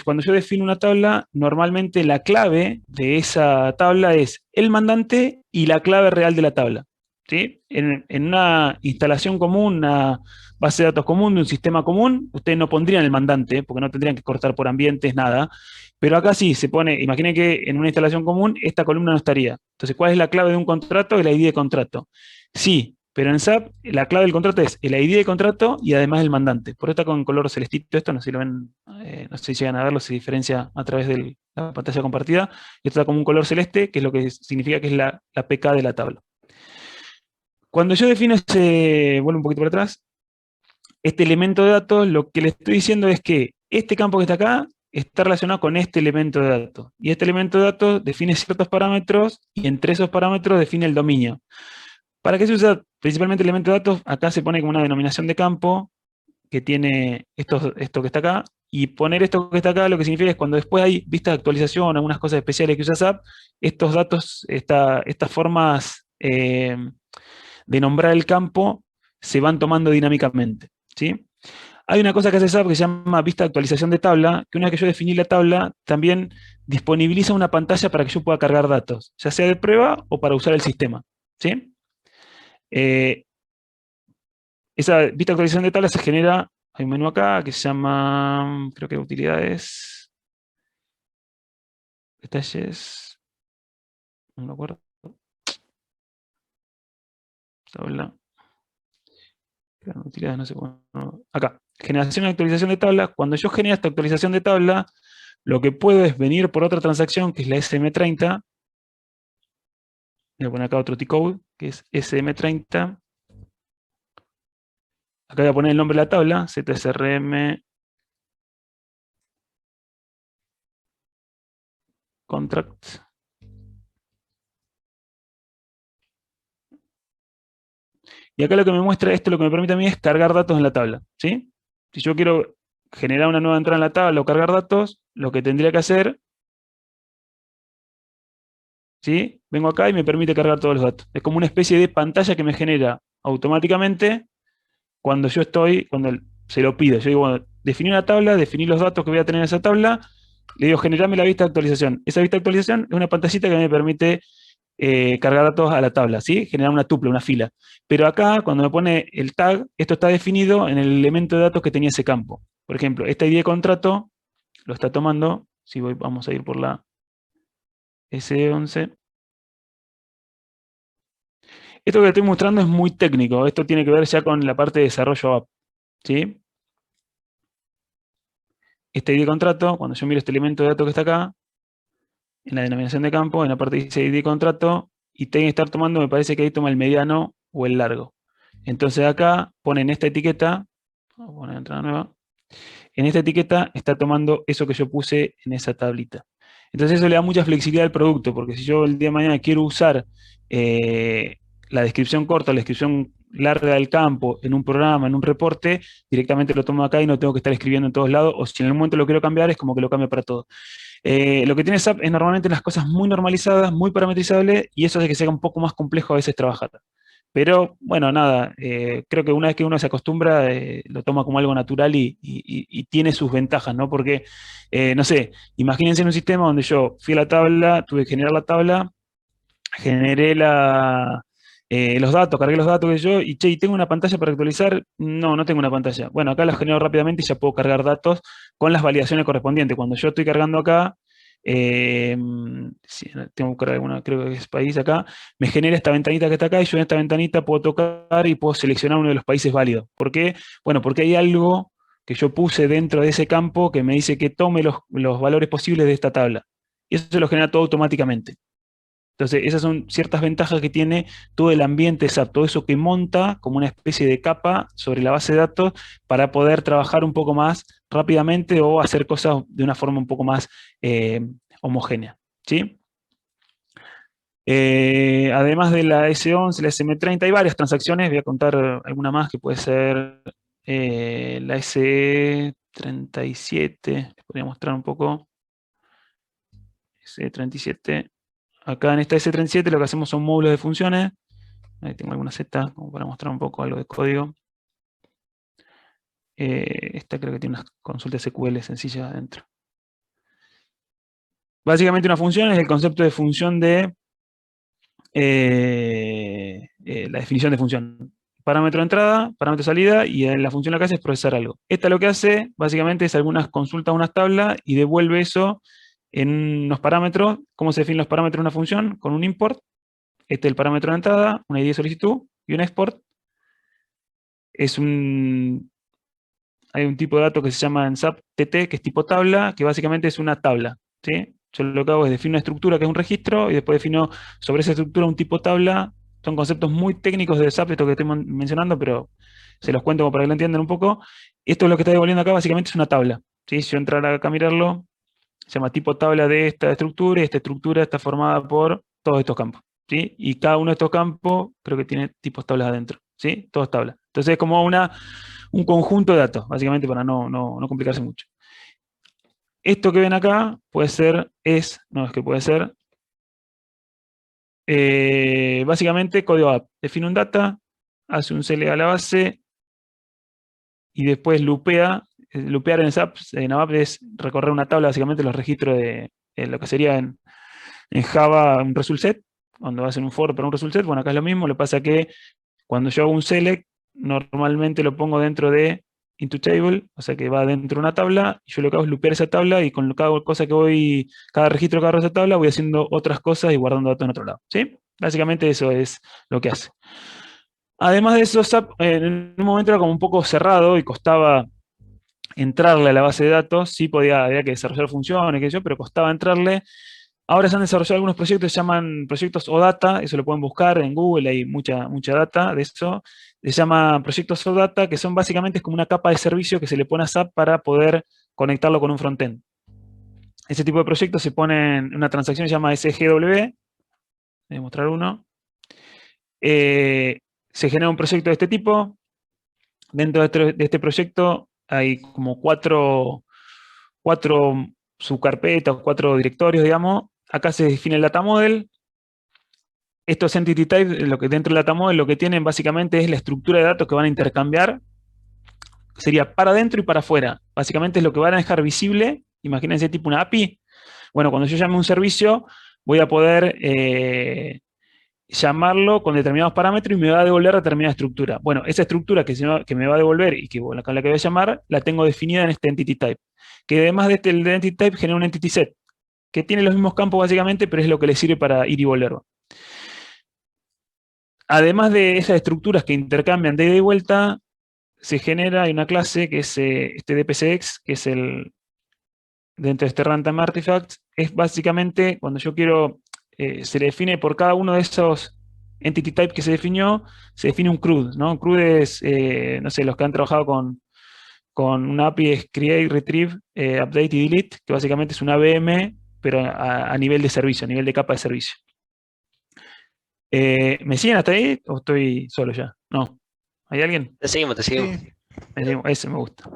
cuando yo defino una tabla, normalmente la clave de esa tabla es el mandante y la clave real de la tabla. ¿sí? En una instalación común, una base de datos común, de un sistema común, ustedes no pondrían el mandante, porque no tendrían que cortar por ambientes, nada. Pero acá sí, se pone, imaginen que en una instalación común esta columna no estaría. Entonces, ¿cuál es la clave de un contrato? El ID de contrato. Sí, pero en SAP la clave del contrato es el ID de contrato y además el mandante. Por eso está con color celestito esto, no sé si lo ven, no sé si llegan a verlo, se diferencia a través de la pantalla compartida. Esto está como un color celeste, que es lo que significa que es la PK de la tabla. Cuando yo defino vuelvo un poquito para atrás, este elemento de datos, lo que le estoy diciendo es que este campo que está acá está relacionado con este elemento de datos. Y este elemento de datos define ciertos parámetros y entre esos parámetros define el dominio. ¿Para qué se usa principalmente el elemento de datos? Acá se pone como una denominación de campo que tiene esto que está acá. Y poner esto que está acá lo que significa es cuando después hay vistas de actualización, algunas cosas especiales que usa SAP, estos datos, estas formas de nombrar el campo se van tomando dinámicamente, ¿sí? Hay una cosa que hace SAP que se llama vista de actualización de tabla, que una vez que yo definí la tabla, también disponibiliza una pantalla para que yo pueda cargar datos, ya sea de prueba o para usar el sistema, ¿sí? Esa vista de actualización de tabla se genera, hay un menú acá que se llama, creo que utilidades, detalles, no me acuerdo, tabla. Utilidades, no sé cómo, acá, generación y actualización de tabla. Cuando yo genero esta actualización de tabla, lo que puedo es venir por otra transacción, que es la SM30. Voy a poner acá otro T-code, que es SM30. Acá voy a poner el nombre de la tabla, ZSRM contract. Y acá lo que me muestra esto, lo que me permite a mí es cargar datos en la tabla, ¿sí? Si yo quiero generar una nueva entrada en la tabla o cargar datos, lo que tendría que hacer, ¿sí? Vengo acá y me permite cargar todos los datos. Es como una especie de pantalla que me genera automáticamente cuando se lo pido. Yo digo, bueno, definí una tabla, definí los datos que voy a tener en esa tabla, le digo, generame la vista de actualización. Esa vista de actualización es una pantallita que me permite cargar datos a la tabla, ¿sí? Generar una tuple, una fila. Pero acá, cuando me pone el tag, esto está definido en el elemento de datos que tenía ese campo. Por ejemplo, este ID de contrato lo está tomando, si vamos a ir por la S11. Esto que le estoy mostrando es muy técnico, esto tiene que ver ya con la parte de desarrollo app, ¿sí? Este ID de contrato, cuando yo miro este elemento de datos que está acá, en la denominación de campo, en la parte dice ID de contrato, y tiene que estar tomando, me parece que ahí toma el mediano o el largo. Entonces acá ponen esta etiqueta, vamos a poner entrada nueva, en esta etiqueta está tomando eso que yo puse en esa tablita. Entonces eso le da mucha flexibilidad al producto, porque si yo el día de mañana quiero usar la descripción corta, la descripción larga del campo en un programa, en un reporte, directamente lo tomo acá y no tengo que estar escribiendo en todos lados, o si en algún momento lo quiero cambiar, es como que lo cambio para todo. Lo que tiene SAP es normalmente las cosas muy normalizadas, muy parametrizables, y eso hace que sea un poco más complejo a veces trabajar. Pero, bueno, nada, creo que una vez que uno se acostumbra, lo toma como algo natural y tiene sus ventajas, ¿no? Porque, no sé, imagínense en un sistema donde yo fui a la tabla, tuve que generar la tabla, generé los datos, cargué los datos que yo, y che, ¿y tengo una pantalla para actualizar? No, no tengo una pantalla. Bueno, acá la genero rápidamente y ya puedo cargar datos con las validaciones correspondientes. Cuando yo estoy cargando acá, si tengo que cargar alguna, creo que es país acá, me genera esta ventanita que está acá y yo en esta ventanita puedo tocar y puedo seleccionar uno de los países válidos. ¿Por qué? Bueno, porque hay algo que yo puse dentro de ese campo que me dice que tome los valores posibles de esta tabla. Y eso se lo genera todo automáticamente. Entonces, esas son ciertas ventajas que tiene todo el ambiente SAP, todo eso que monta como una especie de capa sobre la base de datos para poder trabajar un poco más rápidamente o hacer cosas de una forma un poco más homogénea, ¿sí? Además de la S11, la SM30, hay varias transacciones, voy a contar alguna más que puede ser la SE37, les podría mostrar un poco. SE37. Acá en esta S37 lo que hacemos son módulos de funciones. Ahí tengo alguna Z como para mostrar un poco algo de código. Esta creo que tiene unas consultas SQL sencillas adentro. Básicamente una función es el concepto de función de la definición de función. Parámetro de entrada, parámetro de salida, y la función lo que hace es procesar algo. Esta lo que hace, básicamente, es algunas consultas a unas tablas y devuelve eso en unos parámetros. ¿Cómo se definen los parámetros de una función? Con un import. Este es el parámetro de entrada, una ID de solicitud y un export. Hay un tipo de dato que se llama en SAP TT, que es tipo tabla, que básicamente es una tabla, ¿sí? Yo lo que hago es definir una estructura que es un registro y después defino sobre esa estructura un tipo tabla. Son conceptos muy técnicos de SAP, esto que estoy mencionando, pero se los cuento como para que lo entiendan un poco. Esto es lo que está devolviendo acá, básicamente es una tabla, ¿sí? Si yo entrara acá a mirarlo, se llama tipo tabla de esta estructura, y esta estructura está formada por todos estos campos, ¿sí? Y cada uno de estos campos creo que tiene tipos tablas adentro, ¿sí? Todos tablas. Entonces es como un conjunto de datos, básicamente para no complicarse mucho. Esto que ven acá puede ser, puede ser básicamente código app. Define un data, hace un select a la base y después lupea. Lupear en SAP, en ABAP es recorrer una tabla, básicamente los registros de lo que sería en Java un result set, cuando hacen un for para un result set. Bueno, acá es lo mismo, lo que pasa que cuando yo hago un select, normalmente lo pongo dentro de into table, o sea que va dentro de una tabla, y yo lo que hago es lupear esa tabla, y con cada cosa que voy, cada registro que agarro esa tabla, voy haciendo otras cosas y guardando datos en otro lado, ¿sí? Básicamente eso es lo que hace. Además de eso, SAP en un momento era como un poco cerrado y costaba entrarle a la base de datos. Sí había que desarrollar funciones, qué sé yo, pero costaba entrarle. Ahora se han desarrollado algunos proyectos que se llaman proyectos OData, eso lo pueden buscar en Google, hay mucha data de eso. Se llama proyectos OData, que son básicamente como una capa de servicio que se le pone a SAP para poder conectarlo con un frontend. Ese tipo de proyectos se pone en una transacción que se llama SGW. Voy a mostrar uno. Se genera un proyecto de este tipo. Dentro de este proyecto hay como cuatro subcarpetas, 4 directorios, digamos. Acá se define el data model. Estos entity types, lo que dentro del data model, lo que tienen básicamente es la estructura de datos que van a intercambiar. Sería para adentro y para afuera. Básicamente es lo que van a dejar visible. Imagínense tipo una API. Bueno, cuando yo llame un servicio, voy a poder llamarlo con determinados parámetros y me va a devolver determinada estructura. Bueno, esa estructura que me va a devolver y con la que voy a llamar, la tengo definida en este entity type. Que además de este el entity type genera un entity set, que tiene los mismos campos básicamente, pero es lo que le sirve para ir y volver. Además de esas estructuras que intercambian de ida y vuelta, se genera, hay una clase que es este DPCX, que es dentro de este runtime artifacts, es básicamente cuando yo quiero, se le define por cada uno de esos entity type que se definió, se define un CRUD, ¿no? Un CRUD es, no sé, los que han trabajado con una API es Create, Retrieve, Update y Delete, que básicamente es una VM, pero a nivel de servicio, a nivel de capa de servicio. ¿Me siguen hasta ahí o estoy solo ya? No. ¿Hay alguien?
Te seguimos, te seguimos.
Ese me gusta.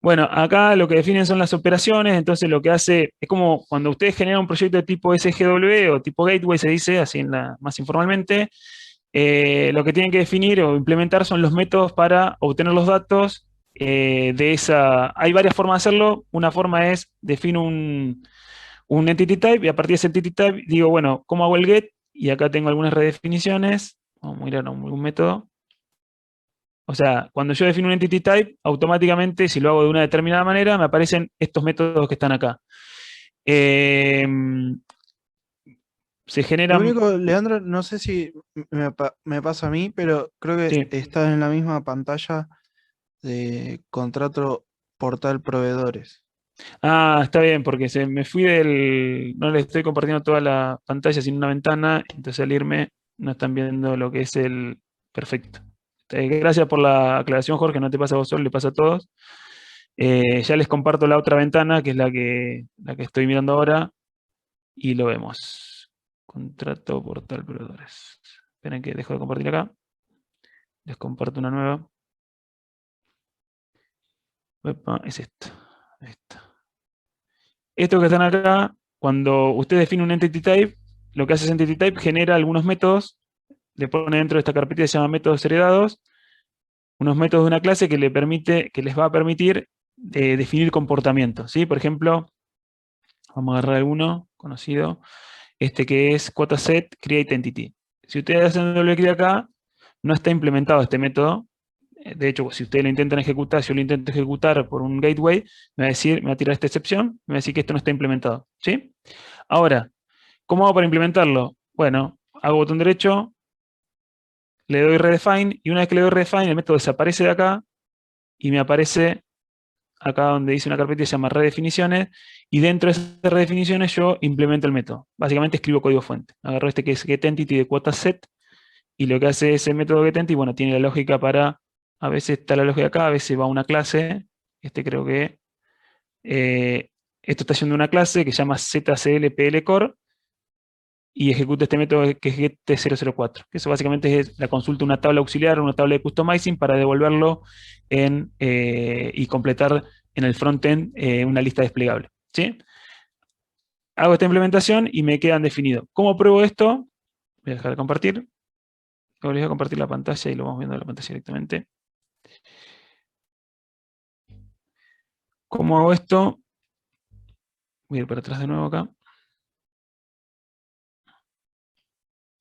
Bueno, acá lo que definen son las operaciones, entonces lo que hace, es como cuando ustedes generan un proyecto de tipo SGW o tipo Gateway, se dice así más informalmente, lo que tienen que definir o implementar son los métodos para obtener los datos de esa. Hay varias formas de hacerlo. Una forma es, defino un entity type y a partir de ese entity type digo, bueno, ¿cómo hago el get? Y acá tengo algunas redefiniciones. Vamos a mirar algún método. O sea, cuando yo defino un entity type, automáticamente, si lo hago de una determinada manera, me aparecen estos métodos que están acá. Se generan.
Lo único, Leandro, no sé si me pasa a mí, pero creo que
Sí.
estás en la misma pantalla de contrato portal proveedores.
Ah, está bien, porque me fui no le estoy compartiendo toda la pantalla sin una ventana, entonces al irme no están viendo lo que es el perfecto. Gracias por la aclaración, Jorge, no te pasa a vos solo, le pasa a todos. Ya les comparto la otra ventana, que es la que estoy mirando ahora, y lo vemos. Contrato portal proveedores. Esperen que dejo de compartir acá. Les comparto una nueva. Epa, es esto. Estos que están acá, cuando usted define un entity type, lo que hace ese entity type genera algunos métodos, le pone dentro de esta carpeta que se llama métodos heredados, unos métodos de una clase que les va a permitir definir comportamientos, ¿sí? Por ejemplo, vamos a agarrar alguno conocido, este que es quota set create entity. Si ustedes hacen doble clic acá, no está implementado este método. De hecho, si ustedes lo intentan ejecutar, si yo lo intento ejecutar por un gateway, me va a decir, me va a tirar esta excepción, me va a decir que esto no está implementado. ¿Sí? Ahora, ¿cómo hago para implementarlo? Bueno, hago botón derecho, le doy redefine, y una vez que le doy redefine, el método desaparece de acá, y me aparece acá donde dice una carpeta que se llama redefiniciones, y dentro de esas redefiniciones yo implemento el método. Básicamente escribo código fuente. Agarro este que es getEntity de cuota set, y lo que hace ese método getEntity, bueno, tiene la lógica para, a veces está la lógica acá, a veces va a una clase, creo que, esto está yendo a una clase que se llama zclplcore, y ejecuta este método que es get004, que eso básicamente es la consulta de una tabla auxiliar, una tabla de customizing para devolverlo y completar en el frontend una lista desplegable. ¿Sí? Hago esta implementación y me quedan definidos. ¿Cómo pruebo esto? Voy a dejar de compartir. Voy a compartir la pantalla y lo vamos viendo en la pantalla directamente. ¿Cómo hago esto? Voy a ir para atrás de nuevo acá.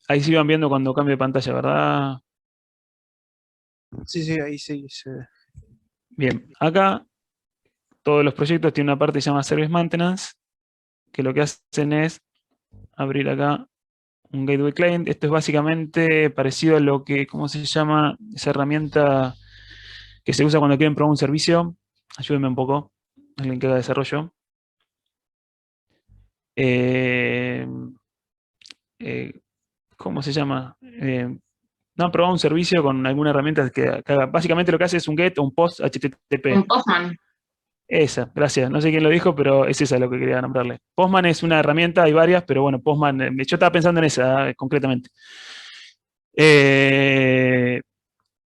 Ahí sí van viendo cuando cambio de pantalla, ¿verdad?
Sí, ahí sí se ve.
Bien, acá todos los proyectos tienen una parte que se llama Service Maintenance, que lo que hacen es abrir acá un Gateway Client. Esto es básicamente parecido a lo que, ¿cómo se llama? Esa herramienta que se usa cuando quieren probar un servicio. Ayúdenme un poco, alguien que haga desarrollo. ¿Cómo se llama? No, probar un servicio con alguna herramienta que haga. Básicamente lo que hace es un GET o un POST HTTP.
Un Postman.
Esa, gracias. No sé quién lo dijo, pero es esa lo que quería nombrarle. Postman es una herramienta, hay varias, pero bueno, Postman, yo estaba pensando en esa concretamente.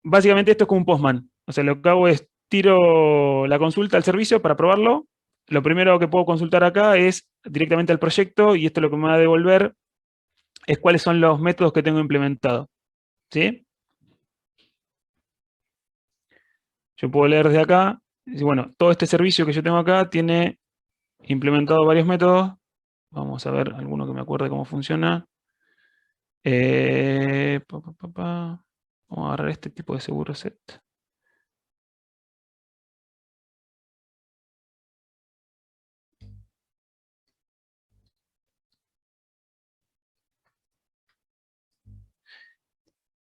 Básicamente esto es como un Postman. O sea, lo que hago es tiro la consulta al servicio para probarlo. Lo primero que puedo consultar acá es directamente al proyecto, y esto lo que me va a devolver es cuáles son los métodos que tengo implementados. ¿Sí? Yo puedo leer desde acá. Y bueno, todo este servicio que yo tengo acá tiene implementado varios métodos. Vamos a ver alguno que me acuerde cómo funciona. Vamos a agarrar este tipo de seguro set.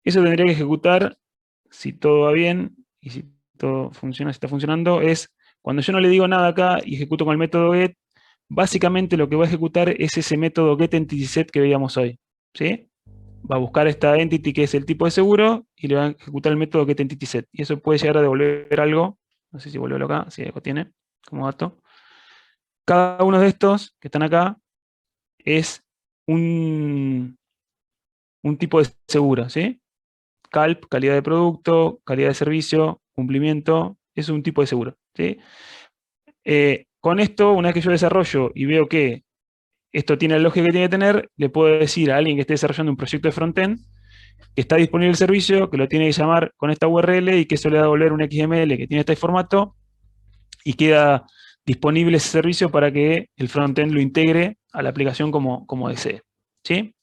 Eso tendría que ejecutar, si todo va bien y si todo funciona, si está funcionando, es cuando yo no le digo nada acá y ejecuto con el método get, básicamente lo que va a ejecutar es ese método getEntitySet que veíamos hoy. ¿Sí? Va a buscar esta entity que es el tipo de seguro y le va a ejecutar el método getEntitySet. Y eso puede llegar a devolver algo. No sé si volverlo acá, si algo tiene como dato. Cada uno de estos que están acá es un tipo de seguro, ¿sí? CALP, calidad de producto, calidad de servicio, cumplimiento, es un tipo de seguro, ¿sí? Con esto, una vez que yo desarrollo y veo que esto tiene la lógica que tiene que tener, le puedo decir a alguien que esté desarrollando un proyecto de frontend que está disponible el servicio, que lo tiene que llamar con esta URL y que eso le va a devolver un XML que tiene este formato y queda disponible ese servicio para que el frontend lo integre a la aplicación como desee. ¿Sí?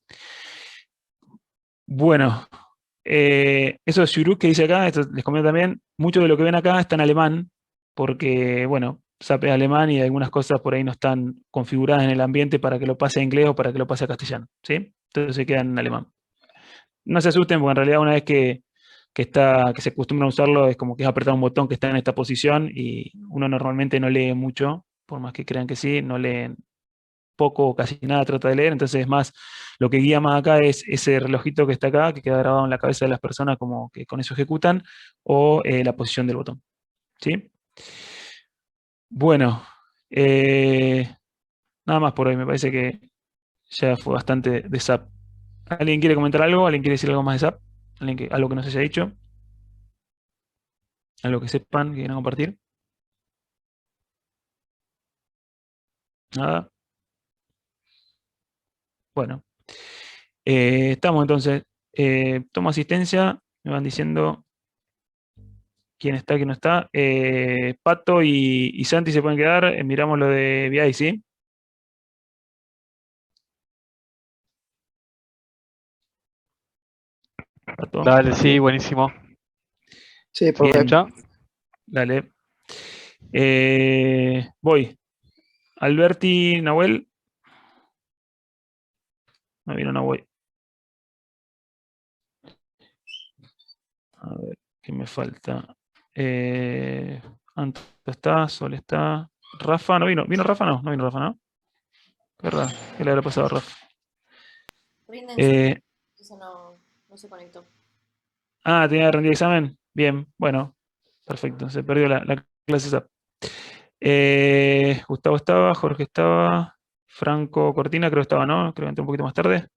Bueno, eso es Shuruk que dice acá, esto les comento también, mucho de lo que ven acá está en alemán, porque, bueno, SAP es alemán y algunas cosas por ahí no están configuradas en el ambiente para que lo pase a inglés o para que lo pase a castellano, ¿sí? Entonces se quedan en alemán. No se asusten, porque en realidad una vez que se acostumbra a usarlo, es como que es apretar un botón que está en esta posición y uno normalmente no lee mucho, por más que crean que sí, no leen poco o casi nada trata de leer, entonces es más, lo que guía más acá es ese relojito que está acá, que queda grabado en la cabeza de las personas como que con eso ejecutan, o la posición del botón. ¿Sí? Bueno, nada más por hoy, me parece que ya fue bastante de SAP. ¿Alguien quiere comentar algo? ¿Alguien quiere decir algo más de SAP? ¿Algo que no se haya dicho? ¿Algo que sepan, que quieran compartir? Nada. Bueno, estamos entonces. Tomo asistencia, me van diciendo quién está, quién no está. Pato y Santi se pueden quedar. Miramos lo de VI, ¿sí? Pato.
Dale, sí, buenísimo.
Sí, profe.
Bien.
¿Ya?
Dale. Voy. Alberti, Nahuel. No vino Nahuel. A ver, ¿qué me falta? Anto está, Sol está. Rafa, ¿no vino? ¿Vino Rafa? No vino Rafa, ¿no? Qué raro. ¿Qué le habrá pasado a Rafa?
Rindense, eso no se conectó.
Tenía que rendir examen. Bien, bueno. Perfecto. Se perdió la clase SAP. Gustavo estaba, Jorge estaba, Franco Cortina creo que estaba, ¿no? Creo que entró un poquito más tarde.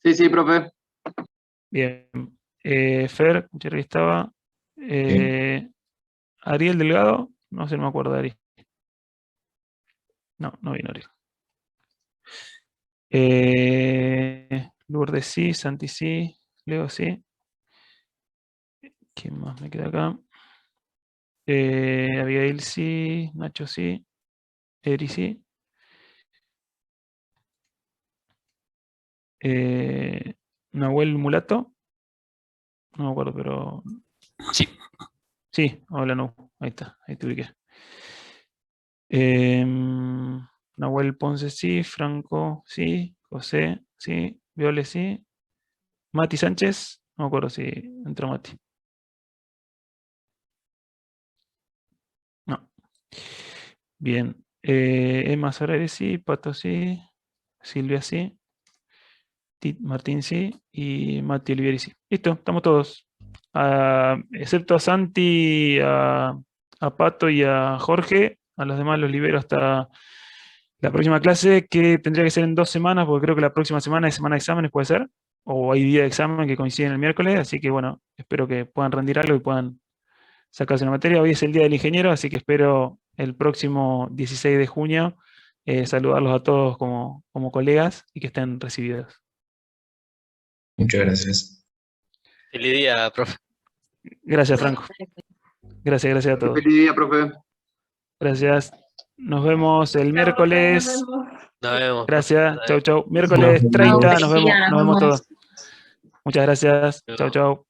Sí, profe.
Bien. Fer, Jerry estaba. Ariel Delgado, no sé, no me acuerdo de Ari. No vino Ariel. Lourdes sí, Santi sí, Leo sí. ¿Quién más me queda acá? Abigail sí, Nacho sí, Eri sí. Nahuel Mulato. No me acuerdo, pero.
Sí.
Sí, hola, no. Ahí está, ahí te ubiqué. Nahuel Ponce sí, Franco sí, José sí, Viole sí. Mati Sánchez, no me acuerdo si entró Mati. No. Bien. Emma Sorare sí, Pato sí, Silvia sí, Martín sí y Mati Olivieri sí. Listo, estamos todos. Excepto a Santi, a Pato y a Jorge, a los demás los libero hasta la próxima clase, que tendría que ser en 2 semanas, porque creo que la próxima semana es semana de exámenes, puede ser, o hay día de examen que coinciden el miércoles, así que bueno, espero que puedan rendir algo y puedan sacarse una materia. Hoy es el Día del Ingeniero, así que espero el próximo 16 de junio saludarlos a todos como colegas y que estén recibidos.
Muchas gracias.
Feliz día, profe.
Gracias, Franco. Gracias a todos.
Feliz día, profe.
Gracias. Nos vemos el miércoles.
Nos vemos.
Gracias. Chau. Miércoles 30, nos vemos todos. Muchas gracias. Chau.